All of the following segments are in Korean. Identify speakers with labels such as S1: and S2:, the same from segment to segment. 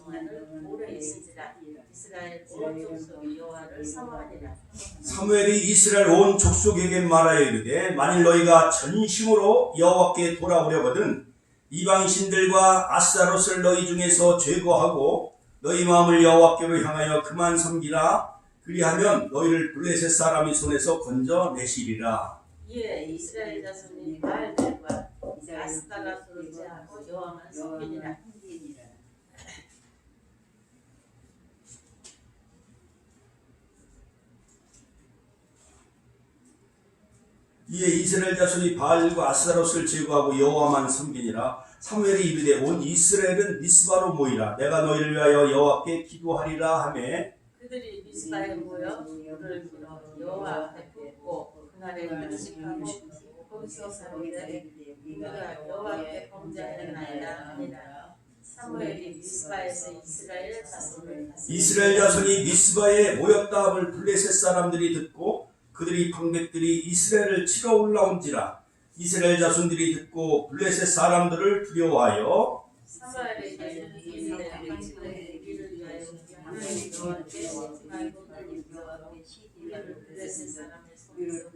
S1: 동안을 오래 있은지라 이스라엘 온 족속이 여호와를 사모하니라.
S2: 사무엘이 이스라엘 온 족속에게 말하여 이르되 만일 너희가 전심으로 여호와께 돌아오려거든 이방 신들과 아스타롯을 너희 중에서 제거하고 너희 마음을 여호와께로 향하여 그만 섬기라. 그리하면 너희를 블레셋 사람의 손에서 건져내시리라.
S1: 이에 이스라엘 자손이 바알들과 아스타롯을 제하고 여호와만 섬기니라.
S2: 이에 이스라엘 자손이 바알과 아스타롯을 제거하고 여호와만 섬기니라. 사무엘이 이르되 온 이스라엘은 미스바로 모이라. 내가 너희를 위하여 여호와께 기도하리라 하매
S1: 그들이 미스바에 모여 불을 불어 여호와 앞에 굽고 그날에 금식하고 거기서 사람들이 우리가 여호와께 범죄하였나이다 하니라. 사무엘이 미스바에서
S2: 이스라엘 자손이 미스바에 모였다 함을 블레셋 사람들이 듣고 그들이 방백들이 이스라엘을 치러 올라온지라. 이스라엘 자손들이 듣고 블레셋 사람들을 두려워하여
S1: 사무엘이 이스라엘 집을 위하여 하나님 여호와께 말고 블레셋 사람의 손에서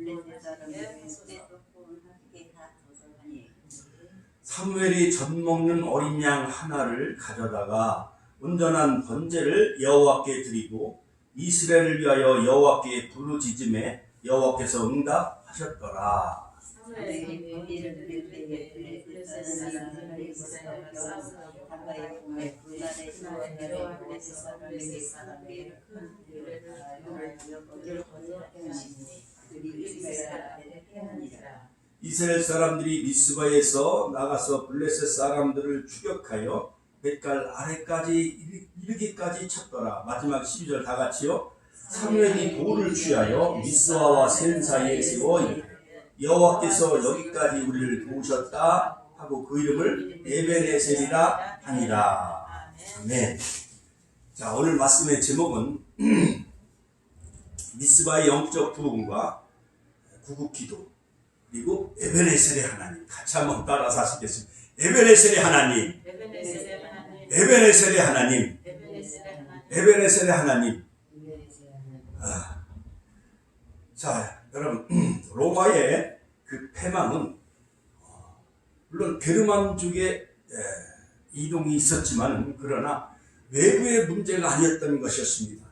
S2: 사무엘이 젖 먹는 어린 양 하나를 가져다가 온전한 번제를 여호와께 드리고 이스라엘을 위하여 여호와께 부르짖음에 여호와께서 응답하셨더라.
S1: 사무엘이 블레셋 사람들이 이스라엘과 싸우고 그날에 블레셋 사람들이 큰 노래를
S2: 이스라엘 사람들이 미스바에서 나가서 블레셋 사람들을 추격하여 뱃갈 아래까지 이르기까지 쳤더라. 마지막 12절 다 같이요. 사무엘이 돌을 취하여 미스바와 센 사이에 세워 이르되 여호와께서 여기까지 우리를 도우셨다 하고 그 이름을 에벤에셀이라 하니라. 아멘. 자, 오늘 말씀의 제목은 미스바의 영적 부흥과 구국기도 그리고 에벤에셀의 하나님 같이 한번 따라서 하시겠습니다. 에벤에셀의 하나님, 에벤에셀의 하나님, 에벤에셀의 하나님. 자, 여러분 로마의 그 패망은 물론 게르만족의 이동이 있었지만 그러나 외부의 문제가 아니었던 것이었습니다.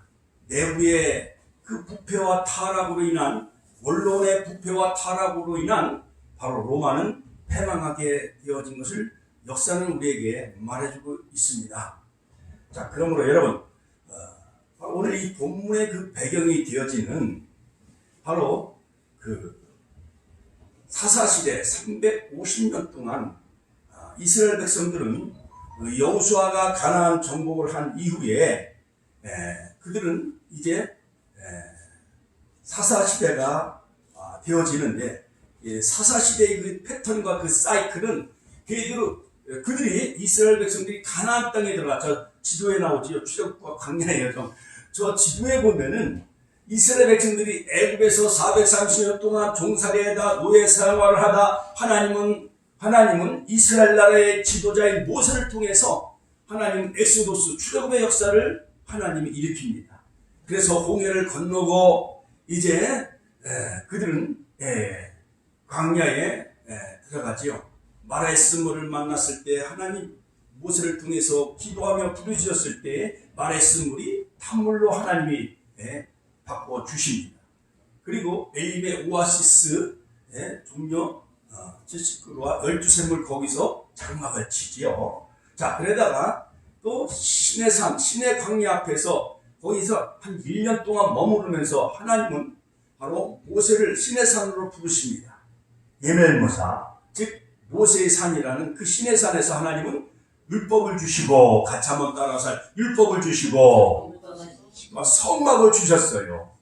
S2: 내부의 그 부패와 타락으로 인한 원론의 부패와 타락으로 인한 바로 로마는 패망하게 되어진 것을 역사는 우리에게 말해주고 있습니다. 자, 그러므로 여러분 오늘 이 본문의 그 배경이 되어지는 바로 그 사사시대 350년 동안 이스라엘 백성들은 여호수아가 가나안 정복을 한 이후에 그들은 이제 사사시대가 되어지는데 사사시대의 그 패턴과 그 사이클은 그들이 이스라엘 백성들이 가나안 땅에 들어가 저 지도에 나오지요. 출애굽과 광야의 여정. 저 지도에 보면은 이스라엘 백성들이 애굽에서 430년 동안 종살이에다 노예 생활을 하다 하나님은 이스라엘 나라의 지도자인 모세를 통해서 하나님 엑소도스 출애굽의 역사를 하나님이 일으킵니다. 그래서 홍해를 건너고 이제 그들은 광야에 들어가지요. 마라의 쓴물을 만났을 때 하나님 모세를 통해서 기도하며 부르짖었을 때 마라의 쓴물이 탄물로 하나님이 바꿔주십니다. 그리고 에임의 오아시스 종려 70그루와 12샘물 거기서 장막을 치지요. 자, 그러다가 또 시내산, 시내 광야 앞에서 거기서 한 1년 동안 머무르면서 하나님은 바로 모세를 시내산으로 부르십니다. 예멜모사, 즉 모세의 산이라는 그 시내산에서 하나님은 율법을 주시고 같이 한번 따라서 율법을 주시고 성막을 주셨어요.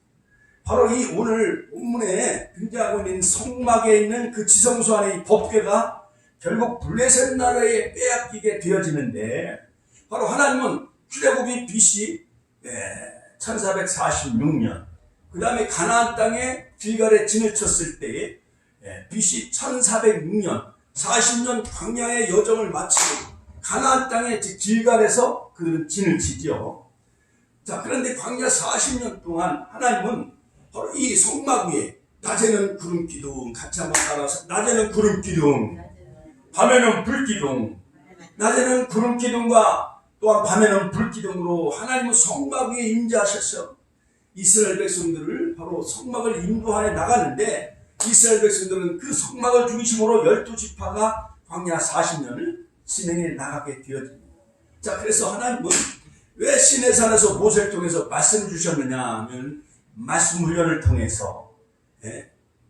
S2: 바로 이 오늘 본문에 등장하고 있는 성막에 있는 그 지성소 안에 이 법궤가 결국 블레셋 나라에 빼앗기게 되어지는데 바로 하나님은 출애굽이 BC 1446년 그 다음에 가나안 땅에 길갈에 진을 쳤을 때에 BC 1406년 40년 광야의 여정을 마치고 가나안 땅에 즉 길갈에서 그들은 진을 치죠. 자, 그런데 광야 40년 동안 하나님은 바로 이 성막 위에 낮에는 구름 기둥, 같이 한번 따라서 낮에는 구름 기둥, 밤에는 불 기둥, 낮에는 구름 기둥과 또한 밤에는 불 기둥으로 하나님은 성막 위에 임재하셔서 이스라엘 백성들을 바로 성막을 인도하여 나갔는데, 이스라엘 백성들은 그 성막을 중심으로 12지파가 광야 40년을 진행해 나가게 되어집니다. 자, 그래서 하나님은 왜 시내산에서 모세를 통해서 말씀을 주셨느냐 하면, 말씀 훈련을 통해서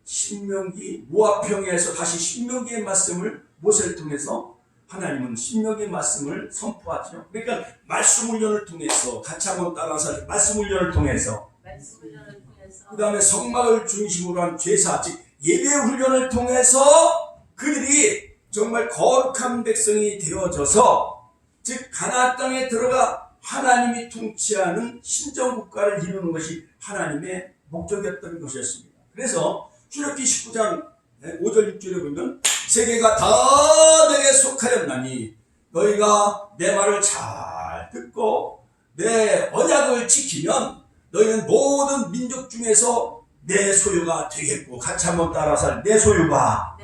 S2: 신명기 모압평야에서 다시 신명기의 말씀을 모세를 통해서 하나님은 신명기의 말씀을 선포하죠. 그러니까 말씀 훈련을 통해서, 같이 한번 따라서 말씀 훈련을 통해서, 그 다음에 성막을 중심으로 한 제사 즉 예배 훈련을 통해서 그들이 정말 거룩한 백성이 되어져서, 즉 가나안 땅에 들어가 하나님이 통치하는 신정국가를 이루는 것이 하나님의 목적이었던 것이었습니다. 그래서 출애굽기 19장 5절 6절에 보면, 세계가 다 내게 속하였나니 너희가 내 말을 잘 듣고 내 언약을 지키면 너희는 모든 민족 중에서 내 소유가 되겠고, 같이 한번 따라서 내 소유가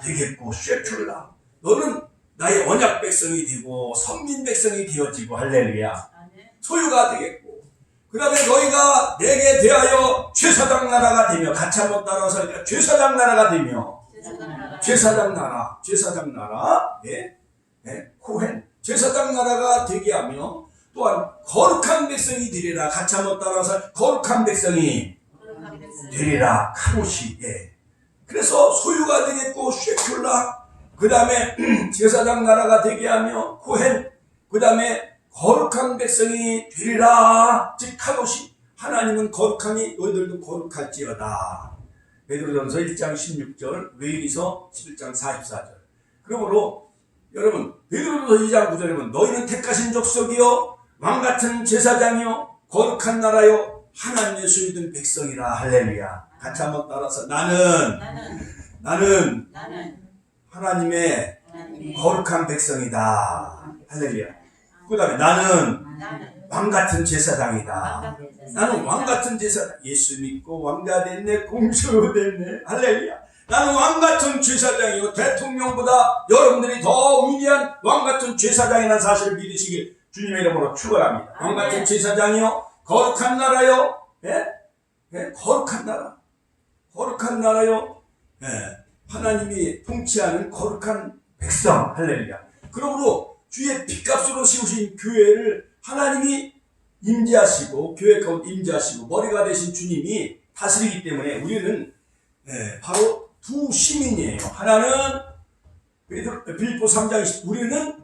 S2: 되겠고, 쉐출라, 너는 나의 언약 백성이 되고 선민 백성이 되어지고, 할렐루야, 소유가 되겠고, 그 다음에 너희가 내게 대하여 제사장 나라가 되며, 같이 한번 따라서 제사장 나라가 되며, 제사장 나라, 코헨, 제사장 나라가 되게 하며, 또한 거룩한 백성이 되리라. 같이 한번 따라서 거룩한 백성이 되리라. 카도시. 그래서 소유가 되겠고, 쉐큘라, 그 다음에 제사장 나라가 되게 하며, 코헨, 그 다음에 거룩한 백성이 되리라. 즉 카도시, 하나님은 거룩하니 너희들도 거룩할지어다. 베드로전서 1장 16절, 외일이서 11장 44절. 그러므로 여러분, 베드로전서 2장 9절에 보면 너희는 택하신 족속이요 왕같은 제사장이요 거룩한 나라요 하나님의 소유된 백성이라. 할렐루야. 같이 한번 따라서 나는 하나님의 거룩한 백성이다. 할렐루야. 그 다음에 나는 왕같은 제사장이다. 나는 왕같은 제사장. 예수 믿고 왕자 됐네, 공주 됐네. 할렐루야. 나는 왕같은 제사장이요, 대통령보다 여러분들이 더 위대한 왕같은 제사장이라는 사실을 믿으시길 주님의 이름으로 축원합니다. 왕같은 제사장이요, 거룩한 나라요, 거룩한 나라요, 하나님이 통치하는 거룩한 백성. 할렐루야. 그러므로 주의 핏값으로 세우신 교회를 하나님이 임재하시고, 교회 가운데 임재하시고 머리가 되신 주님이 다스리기 때문에 우리는 바로 두 시민이에요. 하나는 빌립보 3장 20, 우리는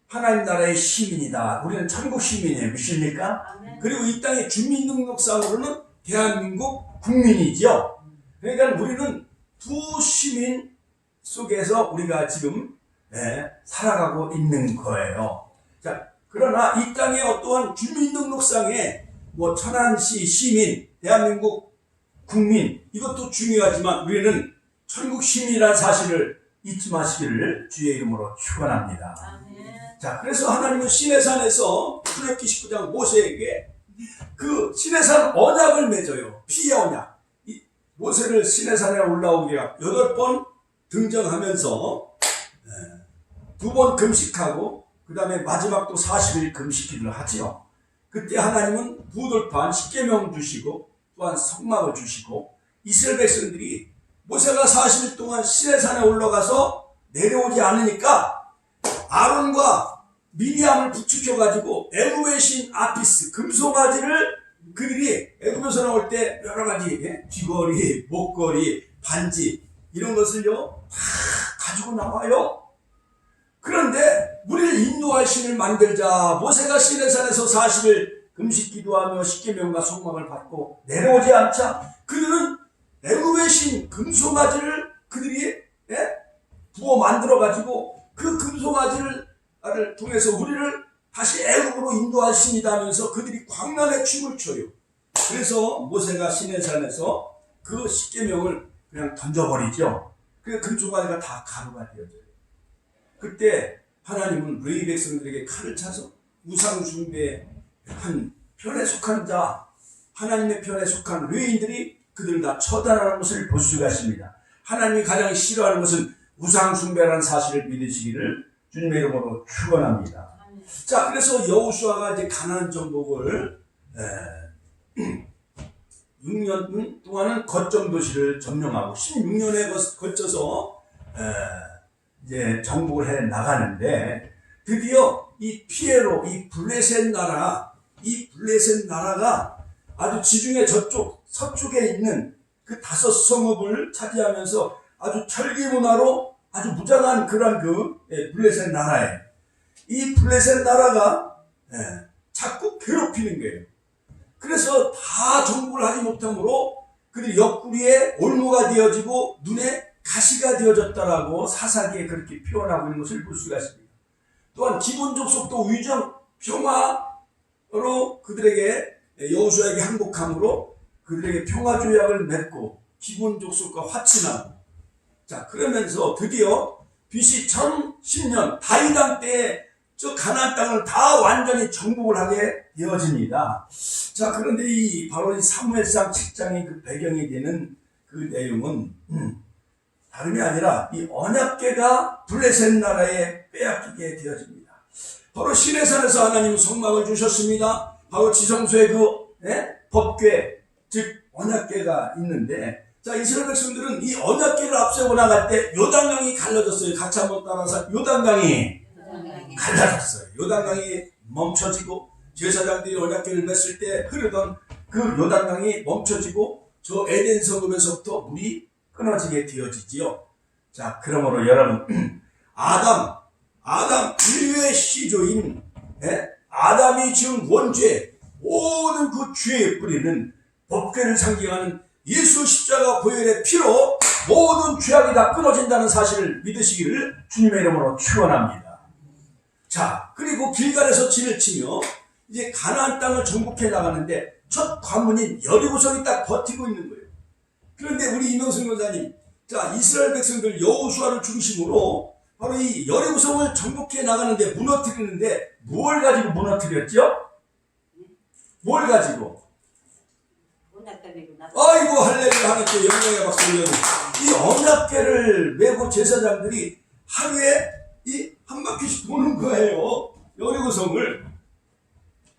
S2: 하나님 나라의 시민이다. 우리는 천국 시민이에요. 믿습니까? 그리고 이 땅의 주민등록상으로는 대한민국 국민이죠. 그러니까 우리는 두 시민 속에서 우리가 지금 살아가고 있는 거예요. 자, 그러나 이 땅의 어떠한 주민등록상에 뭐 천안시 시민, 대한민국 국민, 이것도 중요하지만 우리는 천국 시민이라는 사실을 잊지 마시기를 주의 이름으로 축원합니다. 자, 그래서 하나님은 시내산에서 출애굽기 19장 모세에게 그 시내산 언약을 맺어요. 피의 언약. 이 모세를 시내산에 올라오게 8번 등정하면서 2번 금식하고 그 다음에 마지막 또 40일 금식기를 하지요. 그때 하나님은 부돌판 10계명 주시고 또한 성막을 주시고, 이스라엘 백성들이 모세가 40일 동안 시내산에 올라가서 내려오지 않으니까 아론과 미리암을 부추겨가지고 애굽의 신 아피스 금송아지를 그들이 애굽에서 나올 때 여러 가지 귀걸이, 목걸이, 반지 이런 것을요 다 가지고 나와요. 그런데 우리를 인도할 신을 만들자 모세가 시내산에서 40일 금식 기도하며 십계명과 성막을 받고 내려오지 않자 그들은 애굽의 신 금송아지를 그들이 부어 만들어가지고 그 금송아지를 통해서 우리를 다시 애굽으로 인도할 신이다 하면서 그들이 광란의 춤을 춰요. 그래서 모세가 시내산에서 그 십계명을 그냥 던져버리죠. 그 금송아지가 다 가루가 되어져요. 그때 하나님은 레위 백성들에게 칼을 차서 우상 숭배한 편에 속한 자, 하나님의 편에 속한 레위인들이 그들을 다 처단하는 것을 볼 수가 있습니다. 하나님이 가장 싫어하는 것은 우상 숭배라는 사실을 믿으시기를 주님의 이름으로 축원합니다. 자, 그래서 여호수아가 이제 가나안 정복을 6년 동안은 거점 도시를 점령하고 16년에 거쳐서 이제 정복을 해 나가는데, 드디어 이 피에로, 이 블레셋 나라가 아주 지중해 저쪽 서쪽에 있는 그 5성읍을 차지하면서 아주 철기 문화로 아주 무장한 그런 블레셋 나라에, 이 블레셋 나라가 자꾸 괴롭히는 거예요. 그래서 다 정복을 하지 못하므로 그들이 옆구리에 올무가 되어지고 눈에 가시가 되어졌다라고 사사기에 그렇게 표현하고 있는 것을 볼 수가 있습니다. 또한 기본적 속도 위정 평화로 그들에게 여호수아에게 항복함으로 그들에게 평화 조약을 맺고 기본적 속과 화친하고, 자, 그러면서 드디어 BC 1010년 다윗 왕 때에 저 가나안 땅을 다 완전히 정복을 하게 되어집니다. 자, 그런데 바로 이 사무엘상 7장의 그 배경이 되는 그 내용은 다름이 아니라 이 언약궤가 블레셋 나라에 빼앗기게 되어집니다. 바로 시내산에서 하나님은 성막을 주셨습니다. 바로 지성소에 법궤, 즉 언약궤가 있는데, 자, 이스라엘 백성들은 이 언약궤를 앞세워 나갈 때 요단강이 갈라졌어요. 같이 한번 따라서 요단강이 갈라졌어요. 요단강이 멈춰지고, 제사장들이 언약궤를 맸을 때 흐르던 그 요단강이 멈춰지고 저 에덴 성읍에서부터 물이 끊어지게 되어지지요. 자, 그러므로 여러분, 아담 인류의 시조인 아담이 지은 원죄, 모든 그 죄의 뿌리는 법궤를 상징하는 예수 십자가 보혈의 피로 모든 죄악이 다 끊어진다는 사실을 믿으시기를 주님의 이름으로 축원합니다. 자, 그리고 길갈에서 진을 치며 이제 가나안 땅을 정복해 나가는데 첫 관문인 여리고성이 딱 버티고 있는 거예요. 그런데 우리 이명승 교사님, 자, 이스라엘 백성들 여호수아를 중심으로 바로 이 여리고성을 정복해 나가는데 무너뜨리는데 뭘 가지고 무너뜨렸죠? 뭘 가지고? 아이고, 할렐루야, 하나님께 영광의 박수 올려요. 이 언약궤를 메고 제사장들이 하루에 한 바퀴씩 도는 거예요. 여리고성을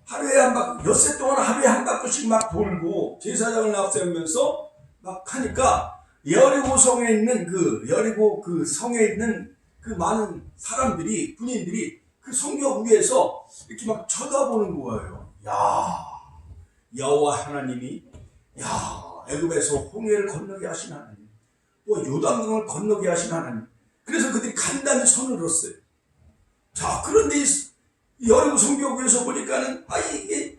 S2: 하루에 한 바퀴, 엿새 동안 하루에 한 바퀴씩 막 돌고 제사장을 앞세우면서 막 하니까 여리고성에 있는 여리고 그 성에 있는 그 많은 사람들이, 군인들이 그 성벽 위에서 이렇게 막 쳐다보는 거예요. 야, 여호와 하나님이, 애굽에서 홍해를 건너게 하신 하나님, 또 요단강을 건너게 하신 하나님. 그래서 그들이 간단히 손을 들었어요. 자, 그런데 이 여리고 성벽 위에서 보니까는 이게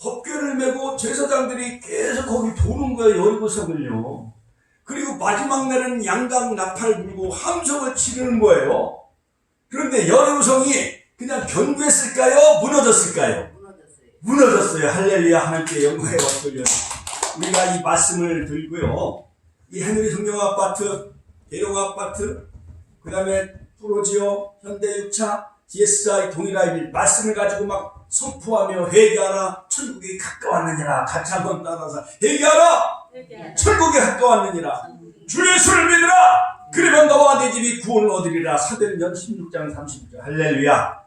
S2: 법궤를 메고 제사장들이 계속 거기 도는 거예요. 여리고성을요. 그리고 마지막 날은 양강 나팔 불고 함성을 치르는 거예요. 그런데 여리고성이 그냥 견고했을까요? 무너졌을까요? 무너졌어요. 할렐루야, 하나님께 영광의 박수 올려. 우리가 이 말씀을 들고요, 이 해누리 성경 아파트, 대룡 아파트, 그 다음에 프로지오, 현대유차, GSI, 동일아이빌 말씀을 가지고 막 선포하며 회개하라, 천국이 가까웠느니라. 같이 한번 따라서 회개하라, 천국이 가까웠느니라. 주 예수를 믿으라, 그러면 너와 내 집이 구원을 얻으리라. 사도행전 16장 30절. 할렐루야.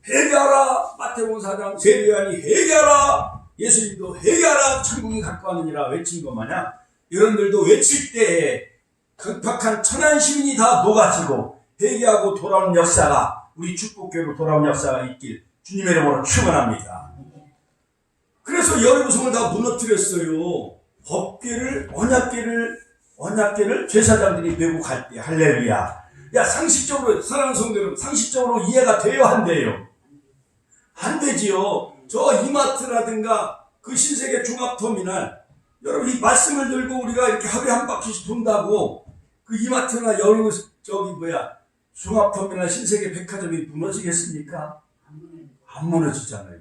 S2: 회개하라. 마태복음 4장 세례요한이 회개하라, 예수님도 회개하라, 천국이 가까웠느니라 외친 것 마냥 여러분들도 외칠 때에 급박한 천한 시민이 다 녹아지고 회개하고 돌아오는 역사가, 우리 축복교회로 돌아오는 역사가 있길 주님의 이름으로 축원합니다. 그래서 여리고성을 다 무너뜨렸어요. 법궤를, 언약궤를 제사장들이 메고 갈 때. 할렐루야. 야, 상식적으로, 사랑하는 성도 여러분, 상식적으로 이해가 돼요, 안 돼요? 안 되지요. 저 이마트라든가 그 신세계 종합터미널, 여러분 이 말씀을 들고 우리가 이렇게 하루에 한 바퀴씩 돈다고 그 이마트나 여러 종합터미널 신세계 백화점이 무너지겠습니까? 안 무너지잖아요.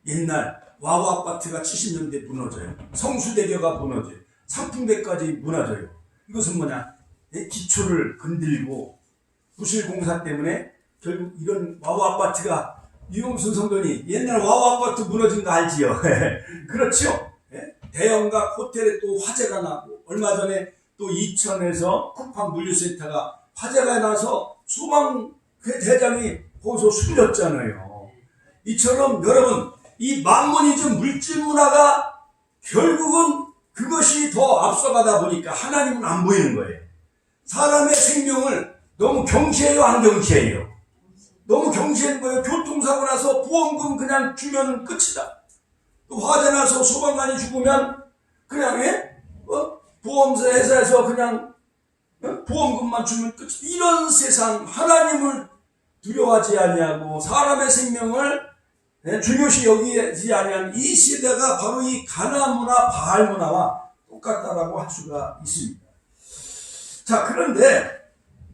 S2: 옛날 와우 아파트가 70년대 무너져요. 성수대교가 무너져요. 상품대까지 무너져요. 이것은 뭐냐? 기초를 건들고 부실공사 때문에 결국 이런 와우 아파트가 유용순 성도님 옛날 와우 아파트 무너진 거 알지요? 그렇죠? 대형각 호텔에 또 화재가 나고 얼마 전에 또 이천에서 쿠팡 물류센터가 화재가 나서 소방 대장이 거기서 숨졌잖아요. 이처럼 여러분 이 만문이즘 물질 문화가 결국은 그것이 더 앞서가다 보니까 하나님은 안 보이는 거예요. 사람의 생명을 너무 경시해요, 안 경시해요? 너무 경시하는 거예요. 교통사고 나서 보험금 그냥 주면 끝이다. 또 화재 나서 소방관이 죽으면 그냥 보험사 회사에서 그냥 보험금만 주면 끝이다. 이런 세상, 하나님을 두려워하지 아니하고 사람의 생명을 중요시 여기지 아니하는 이 시대가 바로 이 가나안 문화, 바알 문화와 똑같다라고 할 수가 있습니다. 자, 그런데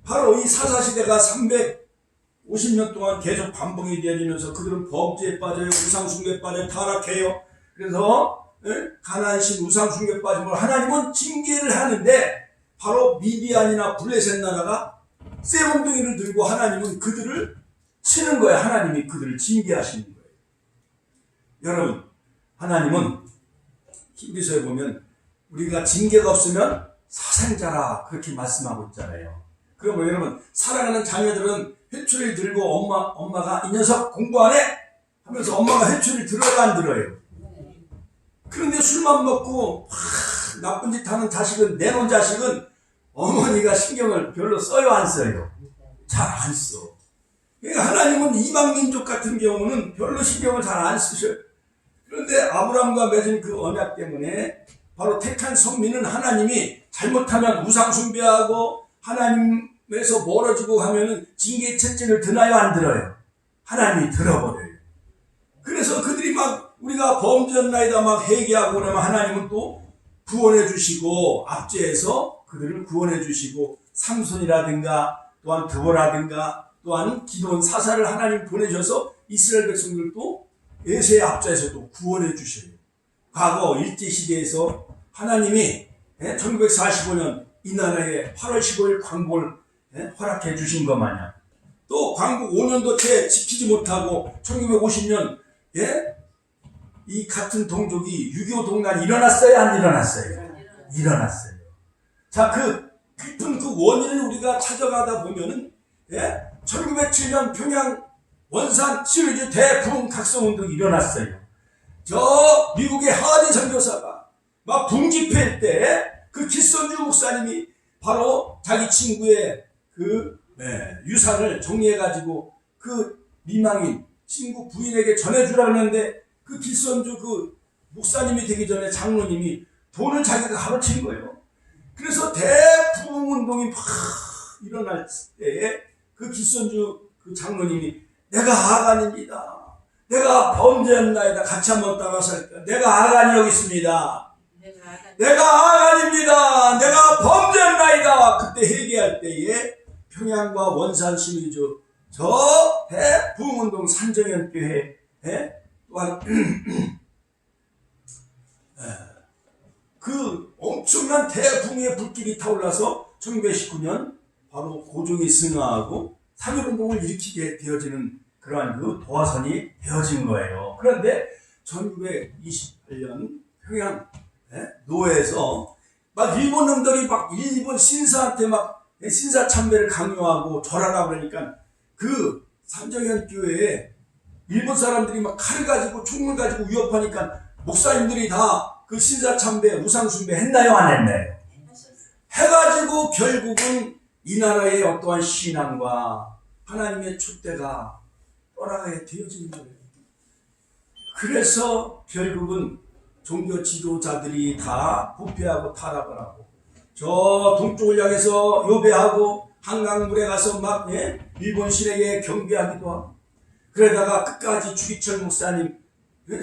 S2: 바로 이 사사시대가 350년 동안 계속 반복이 되어지면서 그들은 범죄에 빠져요, 우상숭배에 빠져요, 타락해요. 그래서 가나안신 우상숭배에 빠지면 하나님은 징계를 하는데 바로 미디안이나 블레셋 나라가 쇠몽둥이를 들고 하나님은 그들을 치는 거예요. 하나님이 그들을 징계하시는 거예요. 여러분, 하나님은 히브리서에 보면 우리가 징계가 없으면 사상자라 그렇게 말씀하고 있잖아요. 그러면 여러분, 사랑하는 자녀들은 회초리를 들고 엄마가 이 녀석 공부 안 해? 하면서 엄마가 회초리를 들어요, 안 들어요? 그런데 술만 먹고 나쁜 짓 하는 자식은, 내놓은 자식은 어머니가 신경을 별로 써요, 안 써요? 잘 안 써. 그러니까 하나님은 이방 민족 같은 경우는 별로 신경을 잘 안 쓰셔요. 그런데 아브라함과 맺은 그 언약 때문에 바로 택한 선민은 하나님이 잘못하면 우상숭배하고 하나님에서 멀어지고 하면은 징계의 채찍을 드나요, 안 들어요? 하나님이 들어버려요. 그래서 그들이 막 우리가 범죄였나이다 막 회개하고 그러면 하나님은 또 구원해 주시고 압제해서 그들을 구원해 주시고 삼손이라든가 또한 드보라든가 또한 기도원 사사를 하나님 보내셔서 이스라엘 백성들도 에세의 압제에서도 구원해 주셔요. 과거 일제시대에서 하나님이 1945년 이 나라에 8월 15일 광복을 허락해 주신 것 마냥 또 광복 5년도 채 지키지 못하고 1950년 이 같은 동족이 6.25 동란이 일어났어요, 안 일어났어요? 일어났어요. 자, 그 깊은 그 원인을 우리가 찾아가다 보면은 1907년 평양 원산 시리즈 대부흥 각성운동이 일어났어요. 저 미국의 하디 선교사가 막 붕집회일 때 그 기선주 목사님이 바로 자기 친구의 그 유산을 정리해가지고 그 미망인 친구 부인에게 전해주라고 했는데 그 기선주 그 목사님이 되기 전에 장로님이 돈을 자기가 가로챈 거예요. 그래서 대부흥운동이 막 일어날 때에 그 기선주 그 장로님이 내가 하간입니다. 내가 범죄했나이다. 같이 한번 따라서 할까? 내가 하간이 여기 있습니다. 내가 하간입니다. 내가 범죄했나이다. 그때 회개할 때에 평양과 원산 시리즈 저 대부흥운동 산정현교회 또한 그 엄청난 대붕의 불길이 타올라서 1919년 바로 고종이 승하하고 3.1운동을 일으키게 되어지는 그러한 그 도화선이 되어진 거예요. 그런데 1928년 평양 노예에서 막 일본 놈들이 막 일본 신사한테 막 신사 참배를 강요하고 절하라고 그러니까 그 산정현 교회에 일본 사람들이 막 칼을 가지고 총을 가지고 위협하니까 목사님들이 다 그 신사 참배, 우상 숭배 했나요, 안 했나요? 해가지고 결국은 이 나라의 어떠한 신앙과 하나님의 촛대가 떠나가게 되어진 거예요. 그래서 결국은 종교 지도자들이 다 부패하고 타락을 하고 저 동쪽을 향해서 요배하고 한강물에 가서 막 일본 신에게 경배하기도 하고 그러다가 끝까지 주기철 목사님,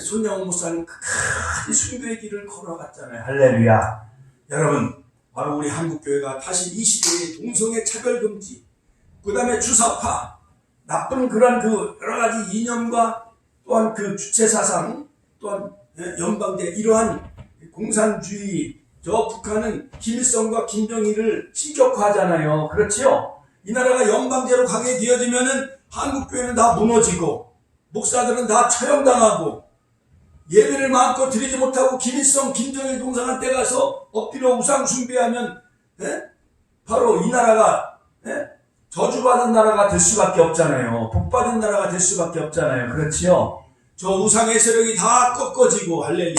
S2: 손양호 목사님 끝까지 순교의 길을 걸어갔잖아요. 할렐루야. 여러분, 바로 우리 한국교회가 다시 이 시대의 동성애 차별금지, 그 다음에 주사파, 나쁜 그런 그 여러 가지 이념과 또한 그 주체사상, 또한 연방제, 이러한 공산주의, 저 북한은 김일성과 김정일을 신격화하잖아요. 그렇지요? 이 나라가 연방제로 가게 되어지면은 한국교회는 다 무너지고 목사들은 다 처형당하고 예배를 마음껏 드리지 못하고 김일성, 김정일 동상한테 가서 엎드려 우상 숭배하면 바로 이 나라가 저주받은 나라가 될 수밖에 없잖아요. 복받은 나라가 될 수밖에 없잖아요. 그렇지요? 저 우상의 세력이 다 꺾어지고 할렐루야.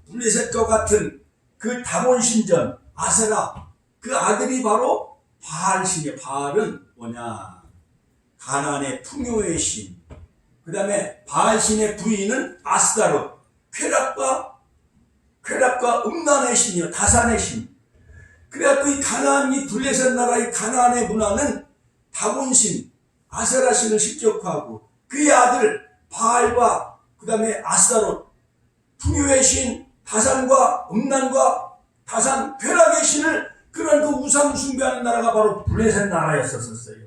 S2: 블레셋과 같은 그 다곤 신전 아세라 그 아들이 바로 바알신이에요. 바알은 뭐냐? 가나안의 풍요의 신. 그 다음에 바알신의 부인은 아스다롯. 쾌락과 음란의 신이요. 다산의 신. 그래갖고 이 가나안, 이 블레셋 나라의 가나안의 문화는 다곤신, 아세라신을 실격하고 그의 아들 바알과 그 다음에 아스다롯, 풍요의 신, 다산과 음란과 다산, 쾌락의 신을 그런 그 우상 숭배하는 나라가 바로 블레셋 나라였었어요.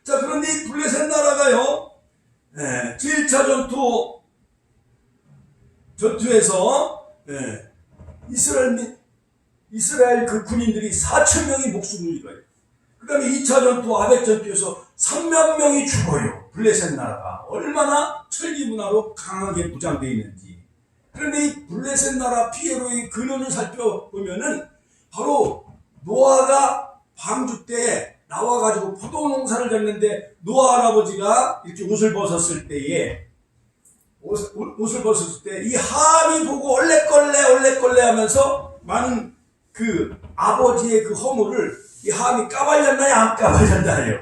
S2: 자, 그런데 이 블레셋 나라가요, 제1차 전투에서 이스라엘 그 군인들이 4,000명이 목숨을 잃어요. 그 다음에 2차 전투 아벡 전투에서 3만 명이 죽어요. 블레셋 나라가 얼마나 철기 문화로 강하게 무장되어 있는지. 그런데 이 블레셋 나라 피에로의 근원을 살펴보면은 바로 노아가 방주 때 나와가지고 포도 농사를 졌는데 노아 할아버지가 이렇게 옷을 벗었을 때 이 함이 보고 얼레걸레 하면서 많은 그 아버지의 그 허물을 이 함이 까발렸나요? 안 까발렸나요?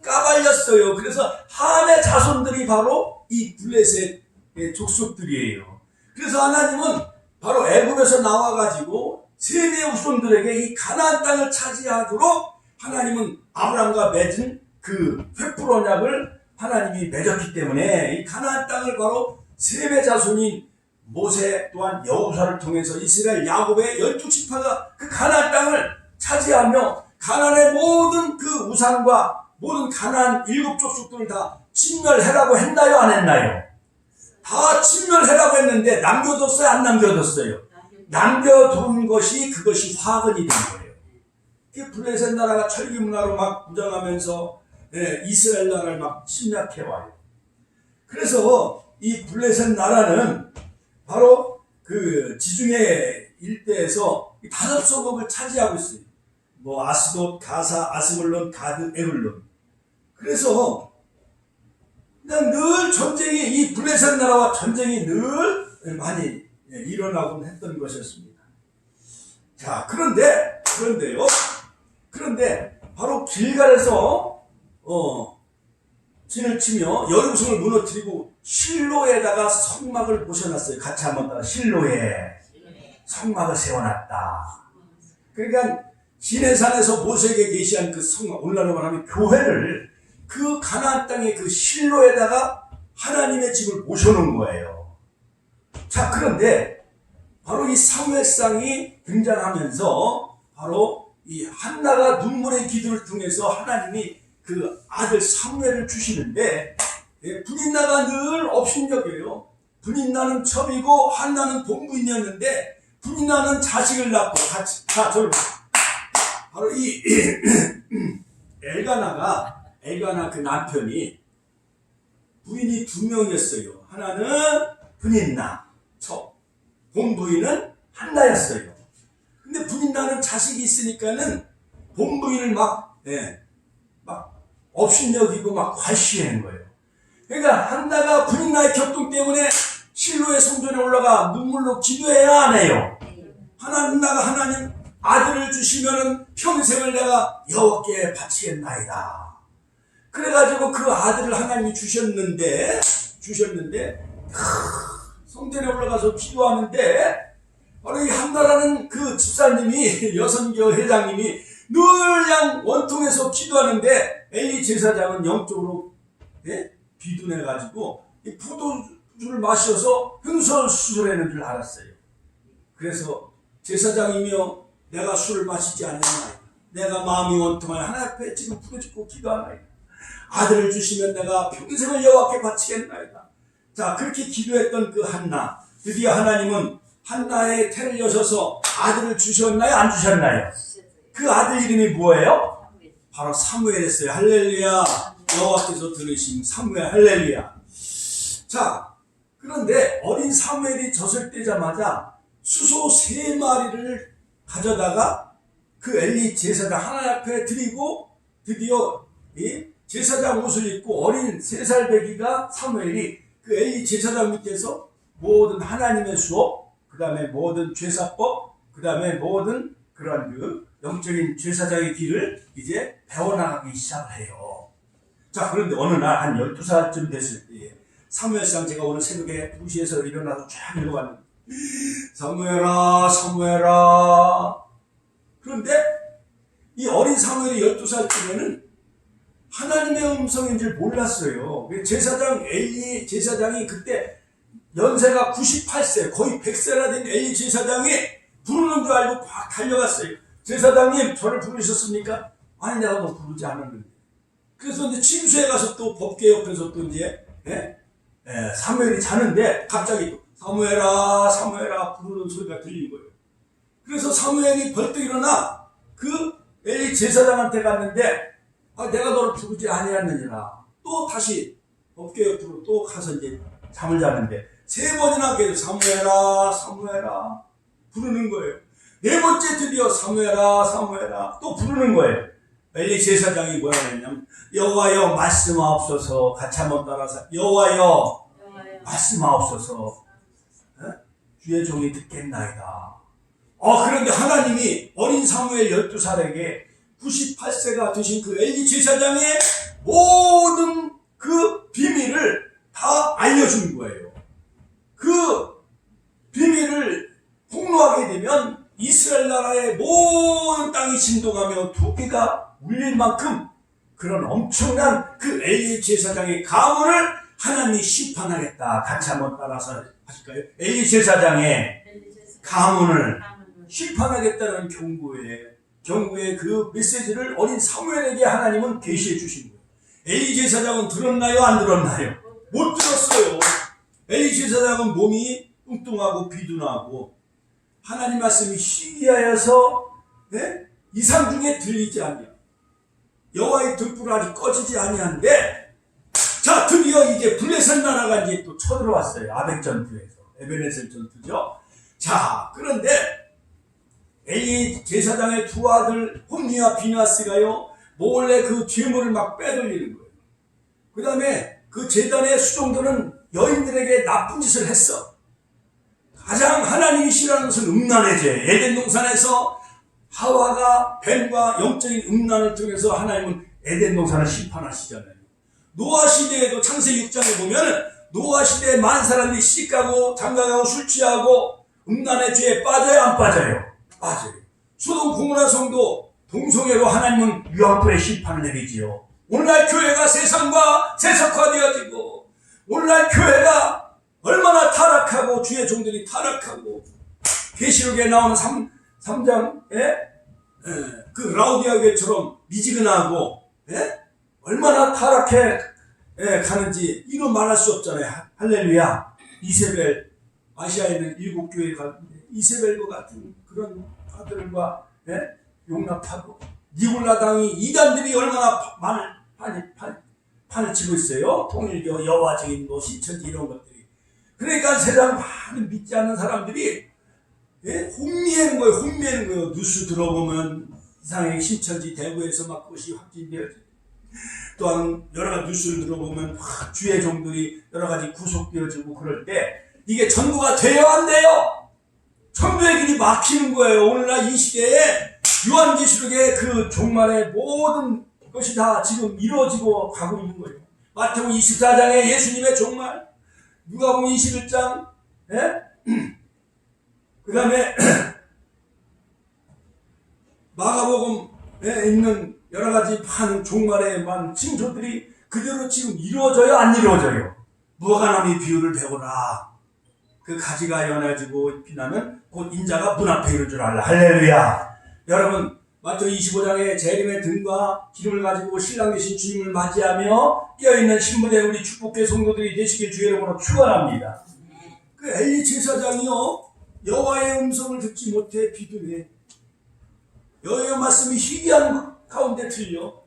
S2: 까발렸어요. 그래서 함의 자손들이 바로 이 블레셋의 족속들이에요. 그래서 하나님은 바로 애굽에서 나와가지고 세대 후손들에게 이 가나안 땅을 차지하도록 하나님은 아브람과 맺은 그 횃불 언약을 하나님이 맺었기 때문에 이 가나안 땅을 바로 셈의 자손인 모세 또한 여호수아를 통해서 이스라엘 야곱의 12지파가 그 가나안 땅을 차지하며 가나안의 모든 그 우상과 모든 가나안 7족속들을 다 진멸해라고 했나요? 안 했나요? 다 진멸해라고 했는데 남겨뒀어요? 안 남겨뒀어요? 남겨둔 것이 그것이 화근이 된 거예요. 그 블레셋 나라가 철기 문화로 막 무장하면서 이스라엘 나라를 막 침략해와요. 그래서 이 블레셋 나라는 바로 그 지중해 일대에서 5서국을 차지하고 있어요. 뭐 아스돗, 가사, 아스글론, 가드, 에글론. 그래서 그냥 늘 전쟁이 이 블레셋 나라와 전쟁이 늘 많이 일어나곤 했던 것이었습니다. 자, 그런데 바로 길갈에서 진을 치며 여루성을 무너뜨리고 실로에다가 성막을 모셔놨어요. 같이 한번 따라 실로에 성막을 세워놨다. 그러니까 시내산에서 모세에게 계시한 그 성막, 오늘날로 말하면 교회를 그 가나안 땅의 그 실로에다가 하나님의 집을 모셔놓은 거예요. 자, 그런데 바로 이 사무엘상이 등장하면서 바로 이 한나가 눈물의 기도를 통해서 하나님이 그 아들 사무엘을 주시는데 분인나가 늘 업신여겨요. 분인나는 첩이고 한나는 본부인이었는데 분인나는 자식을 낳고 같이 바로 이 엘가나 그 남편이 부인이 2명이었어요. 하나는 분인나 첩, 본부인은 한나였어요. 근데 분인나는 자식이 있으니까는 본부인을 막 업신여기고 막 과시하는 거예요. 그러니까 한나가 분인나의 격동 때문에 실로의 성전에 올라가 눈물로 기도해야 안 해요. 한나가 하나님 아들을 주시면은 평생을 내가 여호와께 바치겠나이다. 그래가지고 그 아들을 하나님이 주셨는데 성전에 올라가서 기도하는데 바로 이 한나라는 그 집사님이 여선교 회장님이 늘 그냥 원통에서 기도하는데 엘리 제사장은 영적으로 비둔해가지고 이 포도주를 마셔서 흉설수설하는 줄 알았어요. 그래서 제사장이며 내가 술을 마시지 않느냐, 내가 마음이 원통하여 하나님 앞에 지금 부르짖고 기도하나이다. 아들을 주시면 내가 평생을 여호와께 바치겠나이다. 자, 그렇게 기도했던 그 한나, 드디어 하나님은 한나의 태를 여셔서 아들을 주셨나요? 안 주셨나요? 그 아들 이름이 뭐예요? 바로 사무엘이었어요. 할렐루야. 여호와께서 들으신 사무엘. 할렐루야. 자, 그런데 어린 사무엘이 젖을 떼자마자 수소 3마리를 가져다가 그 엘리 제사장 하나님 앞에 드리고 드디어 이 제사장 옷을 입고 어린 3살 배기가 사무엘이 그 엘리 제사장 밑에서 모든 하나님의 수업, 그 다음에 모든 죄사법, 그 다음에 모든 그러한 그 영적인 제사장의 길을 이제 배워나가기 시작해요. 자, 그런데 어느 날 한 12살쯤 됐을 때 사무엘상 제가 오늘 새벽에 2시에서 일어나서 쫙 읽어봤는데 사무엘아 사무엘아. 그런데 이 어린 사무엘이 12살쯤에는 하나님의 음성인 줄 몰랐어요. 제사장 엘리 제사장이 그때 연세가 98세 거의 100세나 된 엘리 제사장이 부르는 줄 알고 막 달려갔어요. 제사장님 저를 부르셨습니까? 아니 내가 너 부르지 않았는데. 그래서 이제 침수에 가서 또 법궤 옆에서 또 이제 사무엘이 자는데 갑자기 또 사무엘아 사무엘아 부르는 소리가 들린 거예요. 그래서 사무엘이 벌떡 일어나 그 엘리 제사장한테 갔는데 내가 너를 부르지 아니했느니라. 또 다시 법궤 옆으로 또 가서 이제 잠을 자는데 3번이나 계속 사무엘아 사무엘아 부르는 거예요. 4번째 드디어 사무엘아 사무엘아 또 부르는 거예요. 엘리 제사장이 뭐라 했냐면 여호와여 말씀하옵소서. 같이 한번 따라서 여호와여 말씀하옵소서. 주의 종이 듣겠나이다. 그런데 하나님이 어린 사무엘 12살에게 98세가 되신 그 엘리 제사장의 모든 그 비밀을 다 알려준 거예요. 그 비밀을 폭로하게 되면 이스라엘 나라의 모든 땅이 진동하며 토끼가 울릴 만큼 그런 엄청난 그 엘리 제사장의 가문을 하나님이 심판하겠다. 같이 한번 따라서 하실까요? 엘리 제사장의 가문을 심판하겠다는 경고의 그 메시지를 어린 사무엘에게 하나님은 계시해 주신 거예요. 엘리 제사장은 들었나요? 안 들었나요? 못 들었어요. 엘리 제사장은 몸이 뚱뚱하고 비둔하고 하나님 말씀이 희귀하여서 이상 중에 들리지 아니하고 여호와의 등불알이 꺼지지 아니한데 자 드디어 이제 블레셋 나라가 이제 또 쳐들어왔어요. 아벡 전투에서 에베네셀 전투죠. 자 그런데 엘리 제사장의 2 아들 홈니와 비나스가요 몰래 그 죄물을 막 빼돌리는 거예요. 그 다음에 그 제단의 수종들은 여인들에게 나쁜 짓을 했어. 가장 하나님이 싫어하는 것은 음란의 죄. 에덴 동산에서 하와가 뱀과 영적인 음란을 통해서 하나님은 에덴 동산을 심판하시잖아요. 노아 시대에도 창세기 6장에 보면 노아 시대에 많은 사람들이 시집가고 장가가고 술 취하고 음란의 죄에 빠져요 안 빠져요? 빠져요. 소돔 고모라 성도 동성애로 하나님은 유황불의 심판을 내리지요. 오늘날 교회가 세상과 세속화되어지고 오늘날 교회가 얼마나 타락하고 주의 종들이 타락하고 계시록에 나오는 3장에 그 라우디아 교회처럼 미지근하고 얼마나 타락해 가는지 이루 말할 수 없잖아요. 할렐루야. 이세벨 아시아에 있는 7교회가 가는데 이세벨과 같은 그런 아들과 용납하고 니골라 당이 이단들이 얼마나 판을 치고 있어요. 통일교, 여호와 증인도, 신천지 이런 것들이. 그러니까 세상 많은 믿지 않는 사람들이 혼미하는 거예요. 혼미하는 거예요. 뉴스 들어보면 이상하게 신천지 대구에서 막 그것이 확진되어지고 또한 여러 가지 뉴스를 들어보면 주의 종들이 여러 가지 구속되어지고 그럴 때 이게 전부가 돼요 안 돼요? 천부의 길이 막히는 거예요. 오늘날 이 시대에 요한계시록의 그 종말의 모든 것이 다 지금 이루어지고 가고 있는 거예요. 마태복음 24장에 예수님의 종말, 누가복음 21장, 그 다음에 마가복음에 있는 여러 가지 많은 종말의 많은 징조들이 그대로 지금 이루어져요 안 이루어져요? 무화과나무 비유를 배우라. 그 가지가 연해지고 피나면 곧 인자가 문 앞에 이를 줄 알라. 할렐루야. 여러분 마태복음 25장에 재림의 등과 기름을 가지고 신랑 되신 주님을 맞이하며 깨어있는 신부대 우리 축복계 성도들이 되시길 주의 이름으로 축원합니다. 그 엘리 제사장이요 여호와의 음성을 듣지 못해 비둔해. 여호와의 말씀이 희귀한 가운데 들려.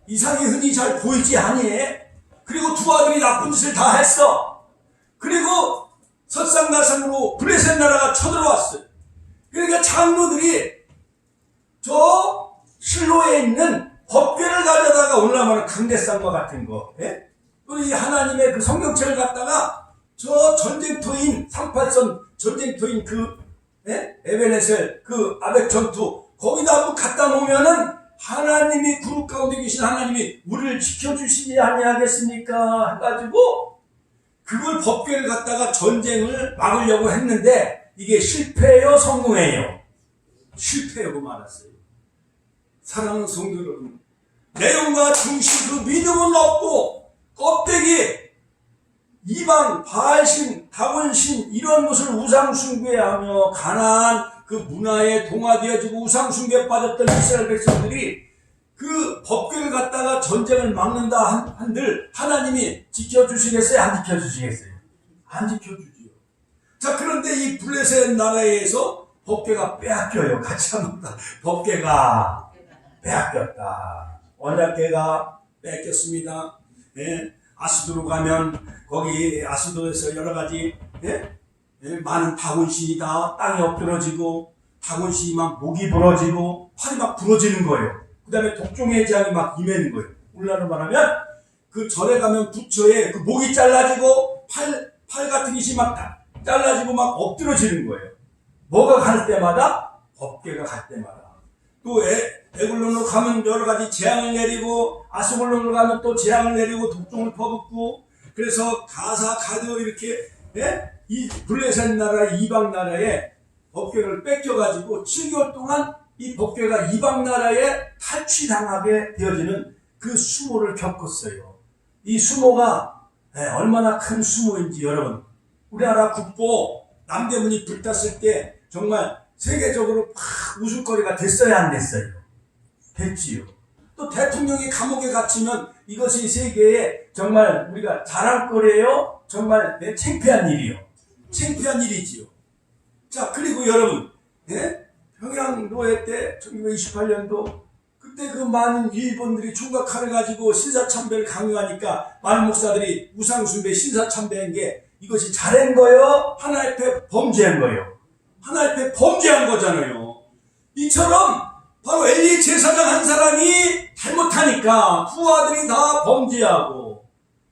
S2: 이상이 흔히 잘 보이지 아니해. 그리고 두 아들이 나쁜 짓을 다 했어. 그리고 설상가상으로 블레셋 나라가 쳐들어왔어요. 그러니까 장로들이 저 실로에 있는 법궤를 가져다가 올라가는 강대상과 같은 거, 예? 또 이 하나님의 그 성경책을 갖다가 저 전쟁터인 38선 전쟁터인 그 에베네셀 그 아벡 전투 거기다 한번 갖다 놓으면은 하나님이 그룹 가운데 계신 하나님이 우리를 지켜주시지 아니하겠습니까? 해가지고 그걸 법궤를 갖다가 전쟁을 막으려고 했는데 이게 실패예요, 성공해요? 실패하고 말았어요. 사랑하는 성도 여러분, 내용과 중심 그 믿음은 없고 껍데기 이방, 바알신, 다곤신 이런 것을 우상숭배하며 가나안 그 문화에 동화되어지고 우상숭배에 빠졌던 이스라엘 백성들이 그 법궤를 갖다가 전쟁을 막는다 한들 하나님이 지켜주시겠어요? 안 지켜주시겠어요? 안 지켜주지요. 자, 그런데 이 블레셋 나라에서 법궤가 빼앗겨요. 같이 한번 법궤가 빼앗겼다. 언약궤가 뺏겼습니다. 예? 아스도로 가면 거기 아스도에서 여러 가지 많은 다곤신이다. 땅이 엎드러지고 다곤신이 막 목이 부러지고 팔이 막 부러지는 거예요. 그 다음에 독종의 재앙이 막 임하는 거예요. 우리나라로 말하면 그 절에 가면 부처에 그 목이 잘라지고 팔 같은 것이 막 잘라지고 막 엎드러지는 거예요. 뭐가 갈 때마다 법궤가 갈 때마다 또 에글론으로 가면 여러 가지 재앙을 내리고 아스골론으로 가면 또 재앙을 내리고 독종을 퍼붓고 그래서 가사 가드 이렇게 이 블레셋 나라 이방 나라에 법궤를 뺏겨가지고 7개월 동안 이 법궤가 이방 나라에 탈취당하게 되어지는 그 수모를 겪었어요. 이 수모가 얼마나 큰 수모인지 여러분, 우리나라 국보 남대문이 불탔을 때 정말 세계적으로 막 웃을거리가 됐어요, 안 됐어요? 됐지요. 또 대통령이 감옥에 갇히면 이것이 세계에 정말 우리가 자랑거리예요. 정말 창피한 일이요. 창피한 일이지요. 자, 그리고 여러분, 평양 노예 때 1928년도 그때 그 많은 일본들이 총각칼을 가지고 신사참배를 강요하니까 많은 목사들이 우상숭배 신사참배한 게 이것이 잘한 거예요? 하나님 앞에 범죄한 거예요? 하나님 앞에 범죄한 거잖아요. 이처럼 바로 엘리 제사장 한 사람이 잘못하니까 두 아들이 다 범죄하고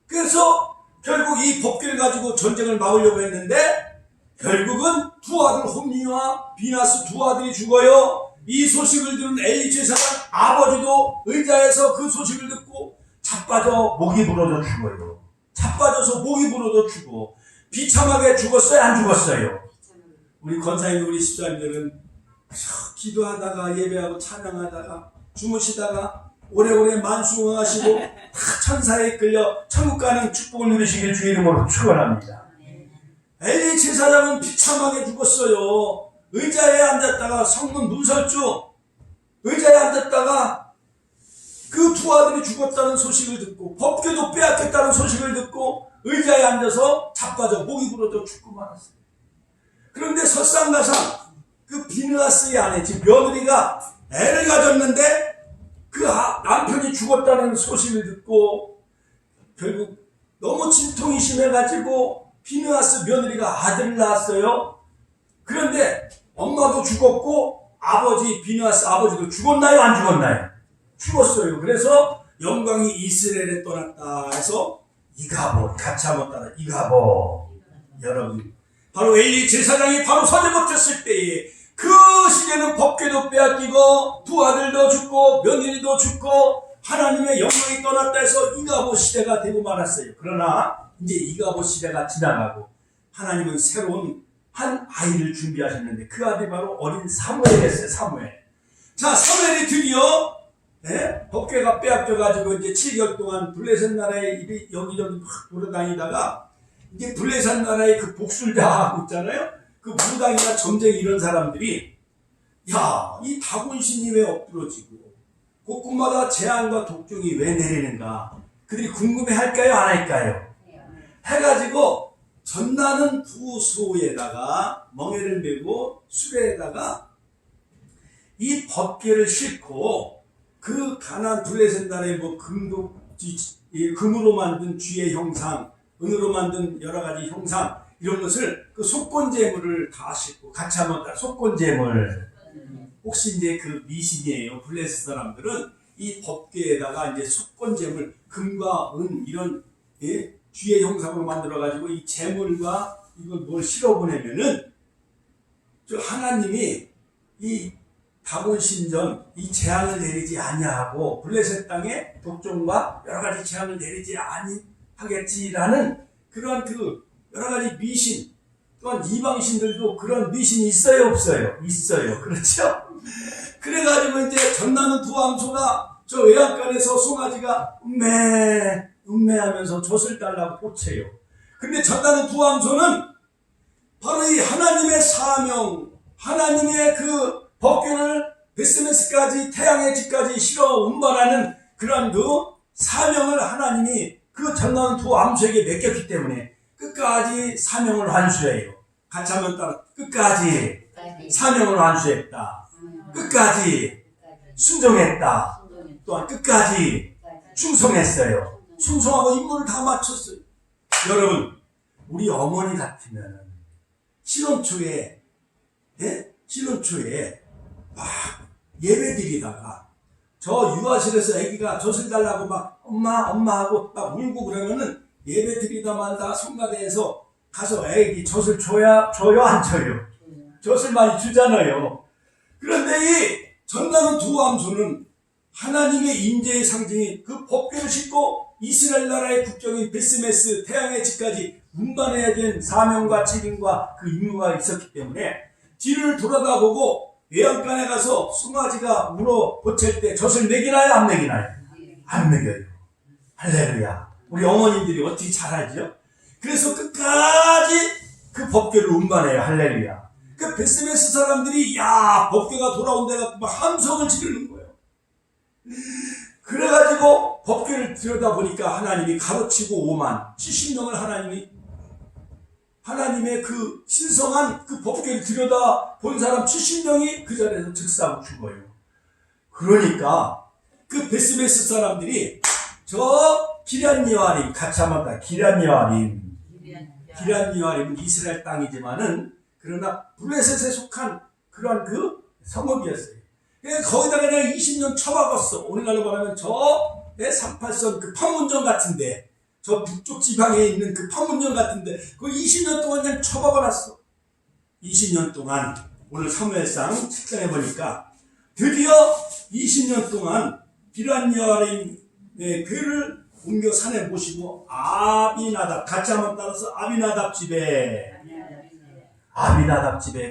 S2: 그래서 결국 이 법궤를 가지고 전쟁을 막으려고 했는데 결국은 두 아들 홈리와 비나스 두 아들이 죽어요. 이 소식을 들은 엘리 제사장 아버지도 의자에서 그 소식을 듣고 자빠져 목이 부러져 죽어요. 자빠져서 목이 부러져 죽어. 비참하게 죽었어요? 안 죽었어요? 우리 권사님, 우리 집사님들은 기도하다가 예배하고 찬양하다가 주무시다가 오래오래 만수하시고 다 천사에 끌려 천국 가는 축복을 누리시길 주의 이름으로 축원합니다. 엘리 제사장은 비참하게 죽었어요. 의자에 앉았다가 성문 문설주 의자에 앉았다가 그 두 아들이 죽었다는 소식을 듣고 법궤도 빼앗겼다는 소식을 듣고 의자에 앉아서 자빠져 목이 부러져 죽고 말았어요. 그런데 설상가상 그 비느하스의 아내 즉 며느리가 애를 가졌는데 그 남편이 죽었다는 소식을 듣고 결국 너무 진통이 심해가지고 비느하스 며느리가 아들을 낳았어요. 그런데 엄마도 죽었고 아버지 비느하스 아버지도 죽었나요? 안 죽었나요? 죽었어요. 그래서 영광이 이스라엘에 떠났다 해서 이가보 같이 한번 따라 이가보. 여러분 바로 엘리 제사장이 바로 선을 버텼을 때에 그 시대는 법궤도 빼앗기고 두 아들도 죽고 며느리도 죽고 하나님의 영광이 떠났다 해서 이가보 시대가 되고 말았어요. 그러나 이제 이가보 시대가 지나가고 하나님은 새로운 한 아이를 준비하셨는데 그 아들이 바로 어린 사무엘이었어요. 사무엘. 자, 사무엘이 드디어 법궤가 빼앗겨가지고 이제 7개월 동안 블레셋 나라에 여기저기 막 돌아다니다가 이제 블레셋 나라의 그 복술자하고 있잖아요. 그 무당이나 점쟁이 이런 사람들이 야, 이 다곤신이 왜 엎드러지고 곳곳마다 재앙과 독종이 왜 내리는가 그들이 궁금해할까요? 안 할까요? 해가지고 전나는 두 소에다가 멍에를 메고 수레에다가 이 법궤를 싣고 그 가나안 블레셋 나라의 뭐 금으로 만든 쥐의 형상, 은으로 만든 여러 가지 형상 이런 것을 그 속건제물을 다 싣고 같이 한번 따라 속건제물. 혹시 이제 그 미신이에요. 블레셋 사람들은 이 법궤에다가 이제 속건제물 금과 은 이런 쥐의 형상으로 만들어 가지고 이 제물과 이걸 뭘 실어 보내면은 저 하나님이 이 다곤 신전 이 재앙을 내리지 아니하고 블레셋 땅에 독종과 여러 가지 재앙을 내리지 아니하겠지라는 그러한 그 여러 가지 미신, 또한 이방신들도 그런 미신이 있어요, 없어요? 있어요. 그렇죠? 그래가지고 이제 전나는 두 암소가 저 외양간에서 송아지가 음매하면서 젖을 달라고 포채요. 근데 전나는 두 암소는 바로 이 하나님의 사명, 하나님의 그 법궤를 베스메스까지 태양의 집까지 실어 운반하는 그런 그 사명을 하나님이 그 전나는 두 암소에게 맡겼기 때문에 끝까지 사명을 완수해요. 같이 한번 따라 끝까지 사명을 완수했다. 끝까지 순종했다. 또한 끝까지 충성했어요. 충성하고 임무를 다 마쳤어요. 여러분, 우리 어머니 같으면 신혼초에 막 예배 드리다가 저 유아실에서 아기가 젖을 달라고 막 엄마 하고 막 울고 그러면은 예배 드리다 말다 성가대에서 가서 애기 젖을 줘요 안 줘요? 젖을 많이 주잖아요. 그런데 이 전나는 두 암소는 하나님의 임재의 상징인 그 법궤를 싣고 이스라엘 나라의 국경인 베스메스 태양의 집까지 운반해야 된 사명과 책임과 그 임무가 있었기 때문에 뒤를 돌아다보고 외양간에 가서 송아지가 물어 보챌 때 젖을 먹이나요? 안 먹이나요? 안 먹여요. 할렐루야. 우리 어머님들이 어떻게 잘하죠? 그래서 끝까지 그 법궤를 운반해요. 할렐루야. 그 베스메스 사람들이 법궤가 돌아온다 막 함성을 지르는 거예요. 그래가지고 법궤를 들여다보니까 하나님이 가로치고 5만 70명을 하나님의 그 신성한 그 법궤를 들여다본 사람 70명이 그 자리에서 즉사하고 죽어요. 그러니까 그 베스메스 사람들이 저 기럇여아림 같이 한번 다 기럇여아림은 이스라엘 땅이지만은 그러나 블레셋에 속한 그런 그 성읍이었어요. 그래서 거기다가 그냥 20년 처박았어. 오늘날로 말하면 저 38선 그 판문점 같은데 저 북쪽 지방에 있는 그 판문점 같은데 그 20년 동안 그냥 처박아놨어. 20년 동안 오늘 사무엘상 7장에 보니까 드디어 20년 동안 기럇여아림의 궤를 옮겨 산에 모시고 아비나답 같이 한번 따라서 아비나답 집에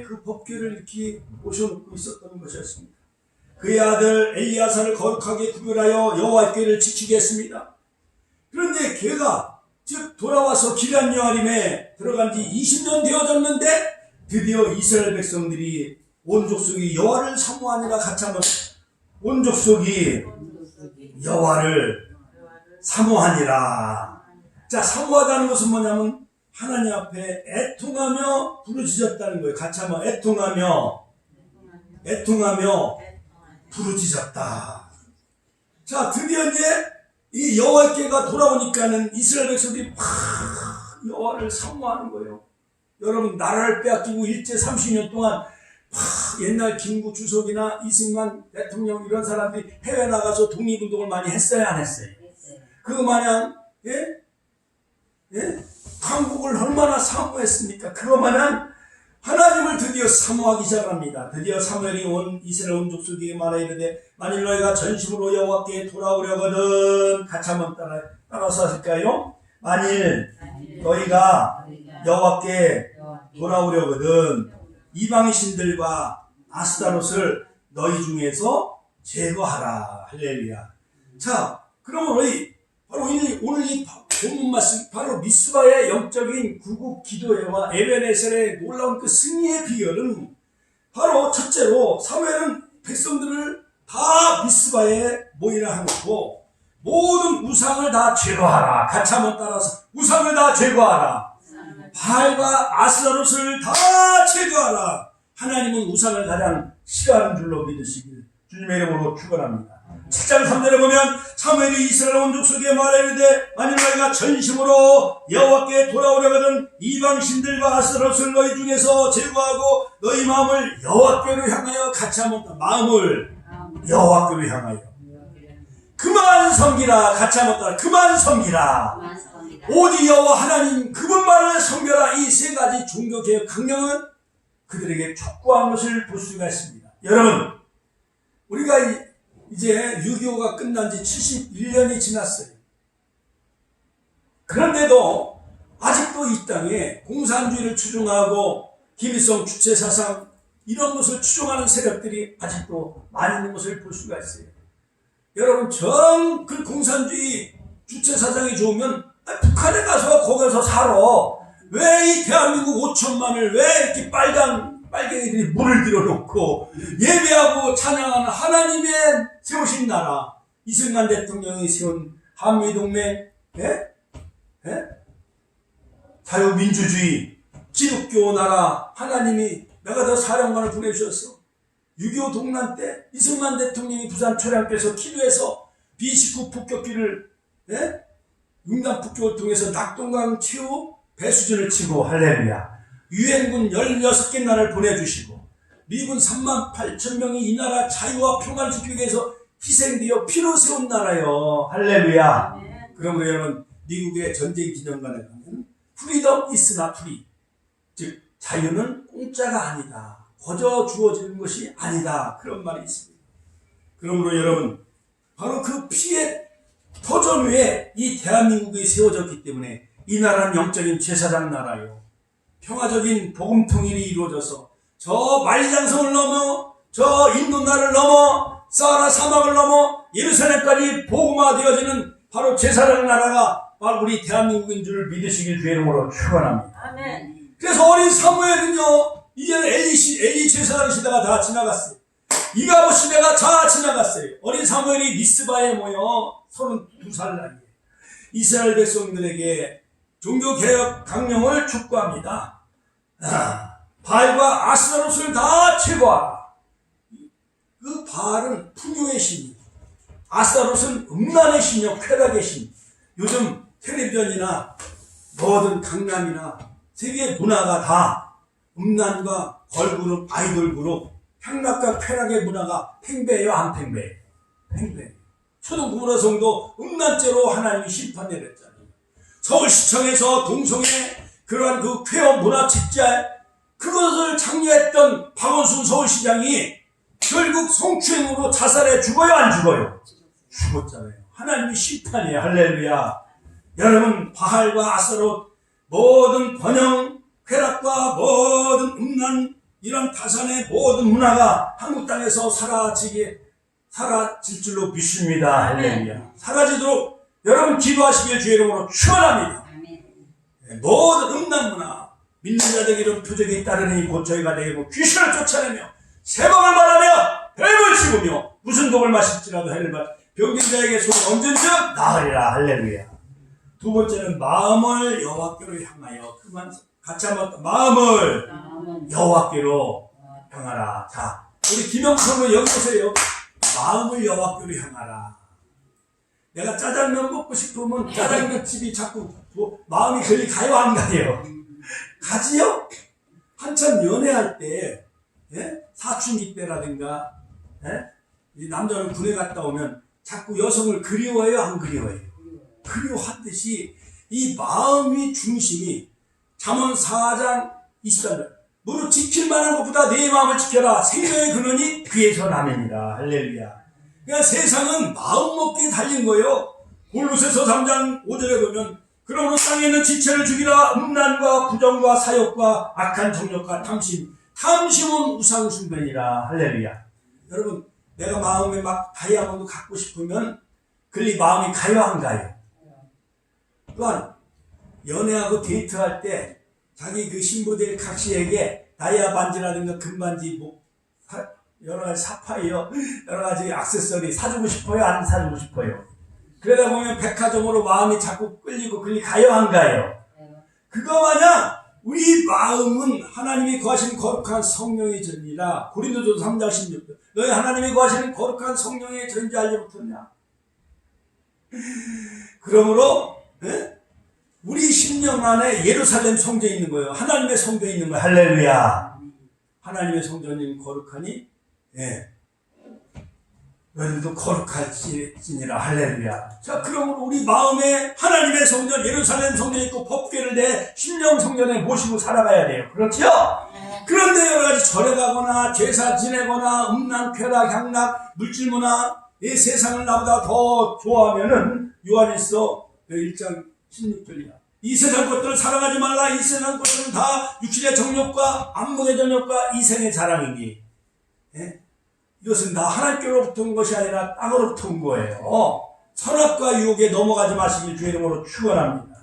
S2: 그 법궤를 이렇게 모셔놓고 있었던 것이었습니다. 그의 아들 엘리야사를 거룩하게 구별하여 여호와의 궤를 지키게 했습니다. 그런데 걔가 즉 돌아와서 기럇여아림에 들어간 지 20년 되어졌는데 드디어 이스라엘 백성들이 온 족속이 여호와를 사모하니라. 같이 한번 온 족속이 여호와를 사모하니라. 자, 사모하다는 것은 뭐냐면 하나님 앞에 애통하며 부르짖었다는 거예요. 같이 한번 애통하며 부르짖었다. 자, 드디어 이제 이 여호와의 궤가 돌아오니까는 이스라엘 백성들이 여호와를 사모하는 거예요. 여러분, 나라를 빼앗기고 일제 30년 동안 옛날 김구 주석이나 이승만 대통령 이런 사람들이 해외 나가서 독립운동을 많이 했어요, 안 했어요? 그 마냥 한국을 얼마나 사모했습니까? 그거 마냥 하나님을 드디어 사모하기 시작합니다. 드디어 사무엘이 온 이스라엘 온 족속에게 말하 이르되 만일 너희가 전심으로 여호와께 돌아오려거든. 같이 한번 따라서 하실까요? 만일 너희가 여호와께 돌아오려거든 이방의 신들과 아스타롯을 너희 중에서 제거하라. 할렐루야. 자, 그러면 오늘 이 본문 말씀 바로 미스바의 영적인 구국 기도회와 에벤에셀의 놀라운 그 승리의 비결은 바로 첫째로 사무엘은 백성들을 다 미스바에 모이라 하고 모든 우상을 다 제거하라. 같이 한번 따라서 우상을 다 제거하라. 바알과 아스타롯을 다 제거하라. 하나님은 우상을 가장 싫어하는 줄로 믿으시길 주님의 이름으로 축원합니다. 7장 3절에 보면 사무엘이 이스라엘 온 족속에게 말하이르되 만일 너희가 전심으로 여호와께 돌아오려거든 이방신들과 아스라롯을 너희 중에서 제거하고 너희 마음을 여호와께로 향하여 같이 한번 마음을 여호와께로 향하여 그만 섬기라. 같이 한번 그만 섬기라. 오직 여호와 하나님 그분만을 섬겨라. 이 세 가지 종교개혁 강령은 그들에게 촉구한 것을 볼 수가 있습니다. 여러분, 우리가 이제 6.25가 끝난 지 71년이 지났어요. 그런데도 아직도 이 땅에 공산주의를 추종하고 김일성 주체사상 이런 것을 추종하는 세력들이 아직도 많이 있는 것을 볼 수가 있어요. 여러분, 정 그 공산주의 주체사상이 좋으면 북한에 가서 거기서 살아. 왜 이 대한민국 5천만을 왜 이렇게 빨갱이들이 물을 들여놓고 예배하고 찬양하는 하나님의 세우신 나라, 이승만 대통령이 세운 한미동맹, 자유민주주의, 기독교 나라, 하나님이 내가 더 사령관을 보내주셨어. 6.25 동란 때 이승만 대통령이 부산 초량께서 기도해서 B19 폭격기를 융단 폭격을 통해서 낙동강 최후 배수진을 치고 할렐루야. 유엔군 16개 나라를 보내주시고 미군 38,000명이 이 나라 자유와 평화를 지키기 위해서 희생되어 피로 세운 나라요. 할렐루야. 그러므로 여러분, 미국의 전쟁 기념관에 가면 프리덤 이스나 프리, 즉 자유는 공짜가 아니다. 거저 주어지는 것이 아니다. 그런 말이 있습니다. 그러므로 여러분, 바로 그 피의 터전 위에 이 대한민국이 세워졌기 때문에 이 나라는 영적인 제사장 나라요. 평화적인 복음 통일이 이루어져서 저 만리장성을 넘어 저 인도나를 넘어 사하라 사막을 넘어 예루살렘까지 복음화되어지는 바로 제사장 나라가 바로 우리 대한민국인 줄 믿으시길 주의 이름으로 축원합니다.
S1: 아멘.
S2: 그래서 어린 사무엘은요, 이제는 엘리 제사장 시대가 다 지나갔어요. 이가보 시대가 다 지나갔어요. 어린 사무엘이 미스바에 모여 32살 나이에 이스라엘 백성들에게 종교개혁 강령을 촉구합니다. 바알과 아스타롯을 다 제거하라. 그 바알은 풍요의 신이고 아스타롯은 음란의 신이요 쾌락의 신. 요즘 텔레비전이나 모든 강남이나 세계 문화가 다 음란과 걸그룹, 아이돌 그룹, 향락과 쾌락의 문화가 팽배해요, 안 팽배해요? 팽배해요. 초등부모성도 음란죄로 하나님이 심판 내렸잖아요. 서울시청에서 동성애 그러한 그 쾌업 문화 집재 그것을 장려했던 박원순 서울시장이 결국 성추행으로 자살해 죽어요, 안 죽어요? 죽었잖아요. 하나님이 심판이에요. 할렐루야. 여러분, 바알과 아스타롯 모든 번영, 쾌락과 모든 음란 이런 타산의 모든 문화가 한국 땅에서 사라질 줄로 믿습니다. 할렐루야. 사라지도록 여러분 기도하시길 주의 이름으로 축원합니다. 모든 음란 문화, 믿는 자들에게 표적이 따르니 곧 저희가 되고 귀신을 쫓아내며 세방을 말하며 뱀을 씹으며 무슨 독을 마실지라도 해를 받 병든 자에게 손이 언젠즉 나으리라. 할렐루야. 두 번째는 마음을 여호와께로 향하여 그만 같이 한번 마음을 여호와께로 향하라. 자, 우리 김영선은 여기 보세요. 마음을 여호와께로 향하라. 내가 짜장면 먹고 싶으면 짜장면 집이 자꾸 마음이 걸리 가요, 안 가요? 가지요? 한참 연애할 때, 사춘기 때라든가, 이 남자는 군에 갔다 오면 자꾸 여성을 그리워해요, 안 그리워해요? 그리워하듯이 이 마음이 중심이 잠언 4장 23절 무릇 지킬 만한 것보다 내 마음을 지켜라. 생명의 근원이 그에서 나면이라. 할렐루야. 그러니까 세상은 마음 먹기에 달린 거예요. 골로새서 3장 5절에 보면 그러므로 땅에 있는 지체를 죽이라. 음란과 부정과 사욕과 악한 정욕과 탐심은 우상 숭배니라. 할렐루야. 여러분, 내가 마음에 막 다이아몬드 갖고 싶으면 글리 마음이 가요, 안 가요? 또한 연애하고 데이트할 때 자기 그 신부들 각시에게 다이아 반지라든가 금반지 뭐 여러 가지 사파이어 여러 가지 액세서리 사주고 싶어요, 안 사주고 싶어요? 그러다 보면 백화점으로 마음이 자꾸 끌리고 가요, 안 가요? 그거 마냥 우리 마음은 하나님이 거하시는 거룩한 성령의 전이라. 고린도전서 3장 16절. 너희 하나님이 거하시는 거룩한 성령의 전인지 알지 못했냐? 그러므로 우리 심령 안에 예루살렘 성전이 있는 거예요. 하나님의 성전이 있는 거예요. 할렐루야. 하나님의 성전이 거룩하니 너희들도 거룩할지니라. 할렐루야. 자, 그러므로 우리 마음에 하나님의 성전 예루살렘 성전이 있고 법궤를 내 심령 성전에 모시고 살아가야 돼요. 그렇죠? 그런데 여러 가지 절에 가거나 제사 지내거나 음란, 쾌락, 향락, 물질문화 이 세상을 나보다 더 좋아하면은 요한일서 1장 16절이야. 이 세상 것들을 사랑하지 말라. 이 세상 것들은 다 육신의 정욕과 안목의 정욕과 이생의 자랑이니. 이것은 다 하나님께로부터 온 것이 아니라 땅으로부터 온 거예요. 선악과 유혹에 넘어가지 마시길 주의 이름으로 축원합니다.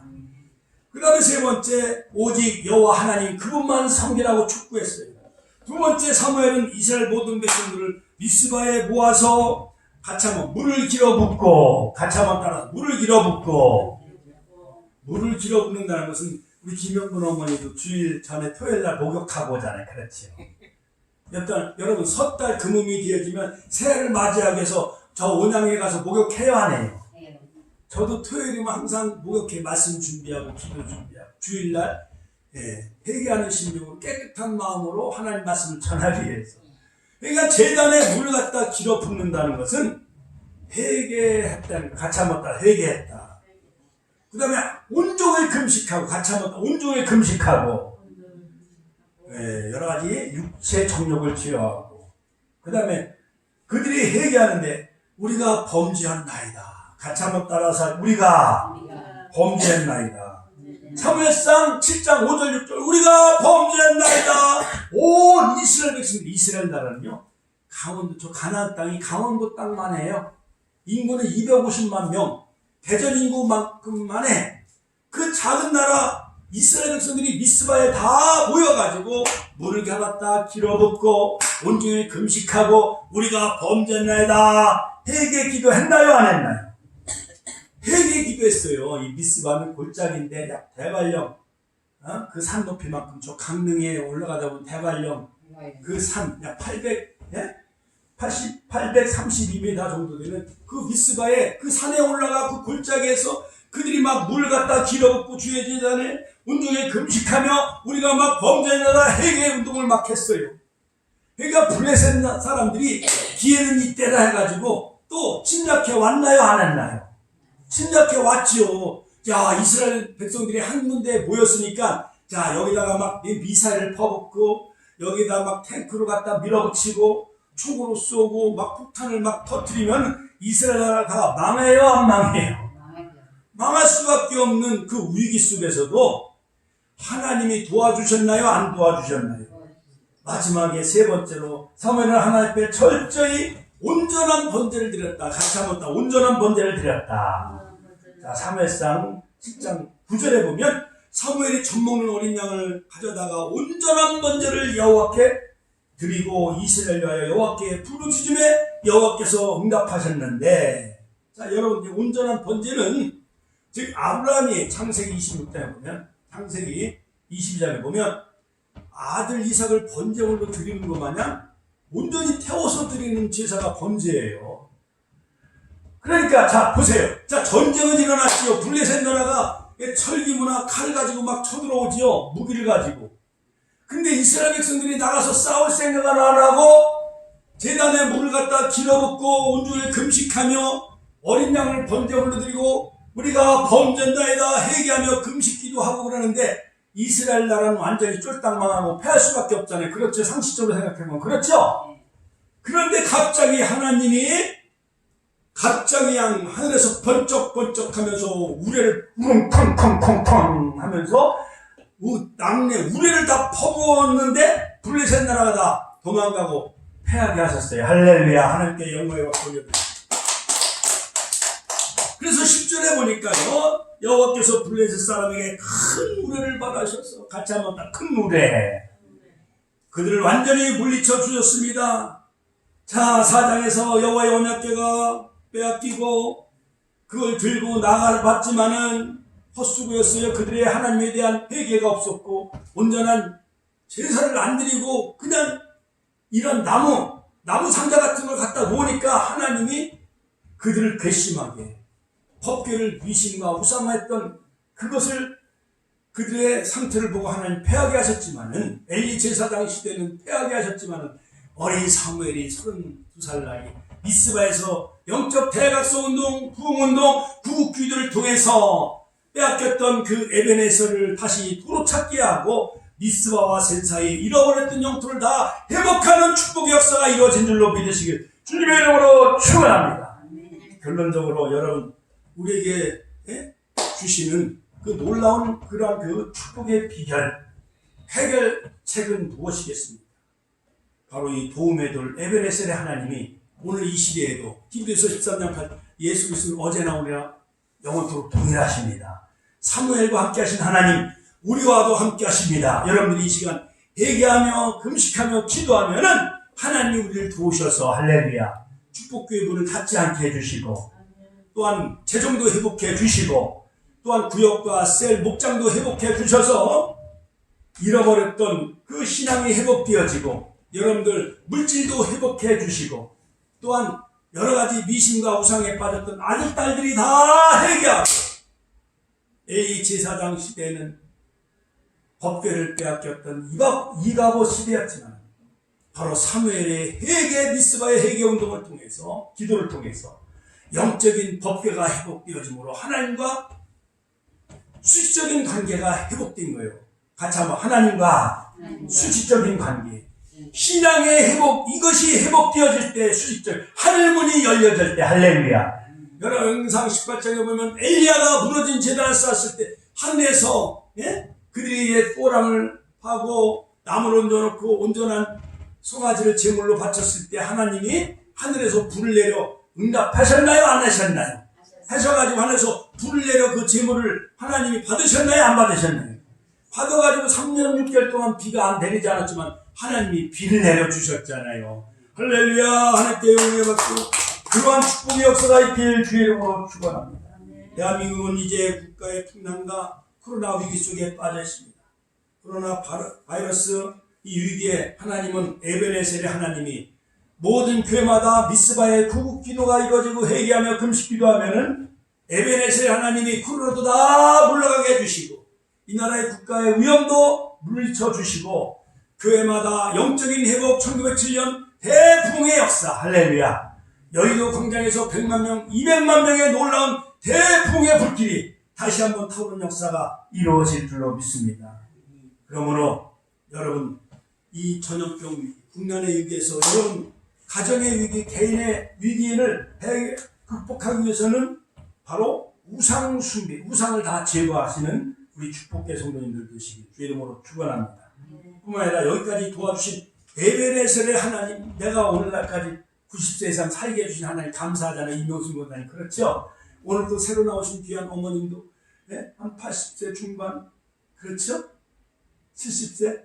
S2: 그 다음에 세 번째, 오직 여호와 하나님 그분만 섬기라고 촉구했어요. 두 번째, 사무엘은 이스라엘 모든 백성들을 미스바에 모아서 같이 한번 물을 길어붓고, 같이 한번 따라서 물을 길어붓고. 물을 길어붓는다는 것은 우리 김영근 어머니도 주일 전에 토요일 날 목욕하고 오잖아요. 그렇지요. 여러분 섣달 금음이 되어지면 새해를 맞이하기 위해서 저 온양에 가서 목욕해야 하네요. 저도 토요일이면 항상 목욕해 말씀 준비하고 기도 준비하고 주일날 회개하는 심령으로 깨끗한 마음으로 하나님 말씀을 전하기 위해서. 그러니까 제단에 물을 갖다 길어 붓는다는 것은 회개했다는 거. 같이 한번 따라 회개했다. 그 다음에 온종일 금식하고 같이 한번 따라 온종일 금식하고 여러 가지 육체 정욕을 제어하고 그 다음에 그들이 회개하는데 우리가 범죄한나이다. 같이 한번 따라서 우리가 범죄했나이다. 사무엘상 7장 5절 6절 우리가 범죄했나이다. 온 이스라엘 백성들 이스라엘 나라는요 강원도 저 가나안 땅이 강원도 땅만 해요. 인구는 250만 명 대전 인구만큼만 해. 그 작은 나라 이스라엘 백성들이 미스바에 다 모여가지고 물을 가봤다 길어붓고 온종일 금식하고 우리가 범죄했나이다. 회개 기도했나요 안 했나요? 회개 기도했어요. 이 미스바는 골짜기인데 약 대발령 그 산 높이만큼 저 강릉에 올라가다 보면 대발령 그 산 약 832m 정도 되는 그 미스바에 그 산에 올라가 그 골짜기에서 그들이 막 물 갖다 길어붓고 주의 제단에 온종일 금식하며 우리가 막 범죄하다 회개 운동을 막 했어요. 그러니까 블레셋 사람들이 기회는 이때다 해가지고 또 침략해 왔나요 안 했나요? 침략해 왔지요. 자, 이스라엘 백성들이 한 군데에 모였으니까 자 여기다가 막 미사일을 퍼붓고 여기다 막 탱크로 갖다 밀어붙이고 총으로 쏘고 막 폭탄을 막 터뜨리면 이스라엘 나라가 망해요 안 망해요? 망할 수밖에 없는 그 위기 속에서도 하나님이 도와주셨나요 안 도와주셨나요? 마지막에 세 번째로 사무엘은 하나님 앞에 철저히 온전한 번제를 드렸다. 같이 한번 더 온전한 번제를 드렸다. 자, 사무엘상 7장 9절에 보면 사무엘이 젖 먹는 어린 양을 가져다가 온전한 번제를 여호와께 드리고 이스라엘 위하여 여호와께 부르짖음에 여호와께서 응답하셨는데, 자 여러분 온전한 번제는 즉 아브라함이 창세기 26장에 보면 창세기 22장에 보면 아들 이삭을 번제물로 드리는 것 마냥 온전히 태워서 드리는 제사가 번제예요. 그러니까 자 보세요. 자 전쟁은 일어났지요. 블레셋 나라가 철기무나 칼 가지고 막 쳐들어오지요. 무기를 가지고. 근데 이스라엘 백성들이 나가서 싸울 생각을 안 하고 제단에 물을 갖다 길어붓고 온종일 금식하며 어린 양을 번제물로 드리고 우리가 범죄나이다 회개하며 금식기도 하고 그러는데 이스라엘 나라는 완전히 쫄딱 망하고 패할 수밖에 없잖아요. 그렇죠? 상식적으로 생각해보면 그렇죠? 그런데 갑자기 하나님이 갑자기 양 하늘에서 번쩍번쩍 하면서 우레를 우렁탕탕탕탕 하면서 낙내 우레를 다 퍼부었는데 블레셋 나라가 다 도망가고 패하게 하셨어요. 할렐루야. 하나님께 영광을 돌려드립니다. 그래서 10절에 보니까요 여호와께서 블레셋 사람에게 큰 우레를 받으셔서 같이 한번 딱 큰 우레 그들을 완전히 물리쳐 주셨습니다. 자 4장에서 여호와의 언약궤가 빼앗기고 그걸 들고 나가봤지만은 헛수고였어요. 그들의 하나님에 대한 회개가 없었고 온전한 제사를 안 드리고 그냥 이런 나무 상자 같은 걸 갖다 놓으니까 하나님이 그들을 괘씸하게 법궤를 미신과 우상화했던 그것을 그들의 상태를 보고 하나님 패하게 하셨지만은 엘리 제사장 시대는 패하게 하셨지만은 어린 사무엘이 32살 나이 미스바에서 영적 대각성 운동, 부흥운동, 구국기도를 통해서 빼앗겼던 그 에베네서를 다시 도로찾게 하고 미스바와 센 사이에 잃어버렸던 영토를 다 회복하는 축복의 역사가 이루어진 줄로 믿으시길 주님의 이름으로 축원합니다. 결론적으로 여러분 우리에게 주시는 그 놀라운 그러한 그 축복의 비결, 해결책은 무엇이겠습니까? 바로 이 도움의 돌 에베네셀의 하나님이 오늘 이 시대에도 히브리서 13장 8 예수 그리스도는 어제나 오늘이나 영원토록 동일하십니다. 사무엘과 함께 하신 하나님 우리와도 함께 하십니다. 여러분들이 이 시간 회개하며 금식하며 기도하면은 하나님이 우리를 도우셔서 할렐루야 축복교회 문을 닫지 않게 해주시고 또한 재정도 회복해 주시고 또한 구역과 셀 목장도 회복해 주셔서 잃어버렸던 그 신앙이 회복되어지고 여러분들 물질도 회복해 주시고 또한 여러가지 미신과 우상에 빠졌던 아들 딸들이 다 회개하고 A 제사장 시대에는 법궤를 빼앗겼던 이가보 시대였지만 바로 사무엘의 회개 미스바의 회개 운동을 통해서 기도를 통해서 영적인 법궤가 회복되어짐으로 하나님과 수직적인 관계가 회복된 거예요. 같이 한번 하나님과 수직적인 관계 신앙의 회복 이것이 회복되어질 때 수직적 하늘문이 열려질 때 할렐루야. 여러분 영상 18장에 보면 엘리야가 무너진 제단을 쌓았을 때 하늘에서 그들이 꼬랑을 파고 나무를 얹어놓고 온전한 송아지를 제물로 바쳤을 때 하나님이 하늘에서 불을 내려 응답하셨나요? 안 하셨나요? 하셔가지고 하늘에서 불을 내려 그 제물을 하나님이 받으셨나요? 안 받으셨나요? 받아가지고 3년 6개월 동안 비가 안 내리지 않았지만 하나님이 비를 내려주셨잖아요. 할렐루야. 하나님께 영광을 받고 그러한 축복의 역사가 있길 주의 이름으로 축원합니다. 대한민국은 이제 국가의 풍랑과 코로나 위기 속에 빠져 있습니다. 코로나 바이러스 이 위기에 하나님은 에베네셀의 하나님이 모든 교회마다 미스바의 구국 기도가 이루어지고 회개하며 금식 기도하면은 에베네셀의 하나님이 코로나도 다 물러가게 해주시고 이 나라의 국가의 위험도 물리쳐 주시고 교회마다 영적인 회복 1907년 대부흥의 역사 할렐루야. 여의도 광장에서 100만 명 200만 명의 놀라운 대부흥의 불길이 다시 한번 타오르는 역사가 이루어질 줄로 믿습니다. 그러므로 여러분 이 전염병 위기, 국난의 위기에서 여러분 가정의 위기, 개인의 위기를 극복하기 위해서는 바로 우상 숭배, 우상을 다 제거하시는 우리 축복계 성도님들 되시길 주의 이름으로 축원합니다. 뿐만 아니라 여기까지 도와주신 에베네셀의 하나님, 내가 오늘날까지 90세 이상 살게 해주신 하나님 감사하잖아요. 임명순 권사님 그렇죠? 오늘 또 새로 나오신 귀한 어머님도 한 80세 중반 그렇죠? 70세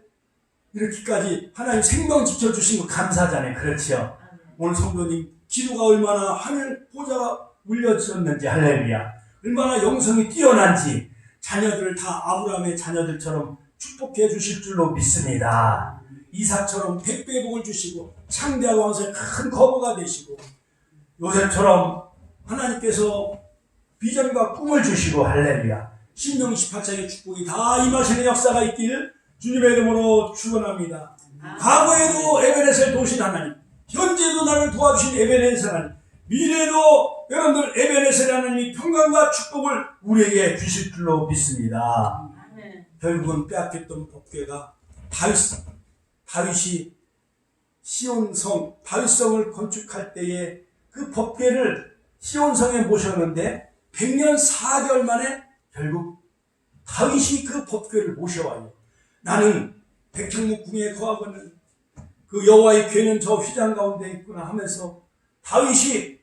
S2: 이렇게까지 하나님 생명 지켜주신 거 감사하잖아요. 그렇죠? 오늘 성도님 기도가 얼마나 하늘 보좌가 울려졌는지 할렐루야. 얼마나 영성이 뛰어난지 자녀들을 다 아브라함의 자녀들처럼 축복해 주실 줄로 믿습니다. 이삭처럼 백배의 복을 주시고 창대하고 왕성의 큰 거부가 되시고 요셉처럼 하나님께서 비전과 꿈을 주시고 할렐루야. 신명 28장의 축복이 다 임하시는 역사가 있기를 주님의 이름으로 축원합니다. 과거에도 에베네셀 도우신 하나님, 현재도 나를 도와주신 에베네셀 하나님, 미래에도 여러분들 에베네셀 하나님이 평강과 축복을 우리에게 주실 줄로 믿습니다. 결국은 빼앗겼던 법궤가 다윗이 시온성, 다윗성을 건축할 때에 그 법궤를 시온성에 모셨는데 100년 4개월 만에 결국 다윗이 그 법궤를 모셔와요. 나는 백향목궁에 거하고는 그 여호와의 궤는 저 휘장 가운데 있구나 하면서 다윗이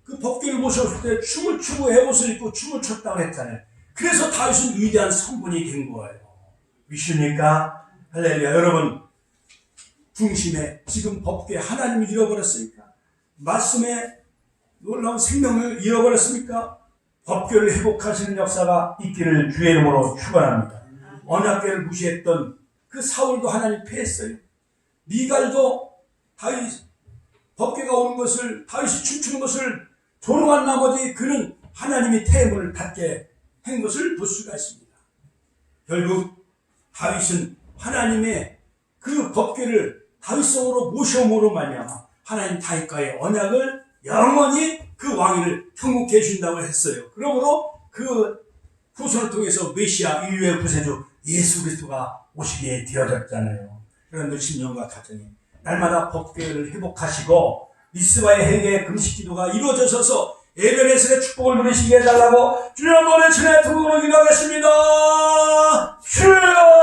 S2: 그 법궤를 모셨을 때 춤을 추고 에봇을 입고 춤을 췄다고 했잖아요. 그래서 다윗은 위대한 성분이 된 거예요. 믿습니까? 할렐루야. 여러분 중심에 지금 법궤 하나님을 잃어버렸습니까? 말씀에 놀라운 생명을 잃어버렸습니까?
S3: 법궤를 회복하시는 역사가 있기를 주의 이름으로 축원합니다. 언약궤를 무시했던 그 사울도 하나님 패했어요. 미갈도 다윗 법궤가 오는 것을, 다윗이 춤추는 것을 조롱한 나머지 그는 하나님이 태문을 닫게 한 것을 볼 수가 있습니다. 결국 다윗은 하나님의 그 법궤를 다윗성으로 모셔옴으로 말미암아 하나님 다윗과의 언약을 영원히 그 왕위를 형국해 해준다고 했어요. 그러므로 그 후손을 통해서 메시아 인류의 구세주 예수 그리스도가 오시게 되어졌잖아요. 그런 신령과 가정이 날마다 법궤를 회복하시고 미스바의 회개의 금식 기도가 이루어져서 에베네셀의 축복을 누리시게 해달라고 주여 한번의 친의 통으로 기도하겠습니다. 주여!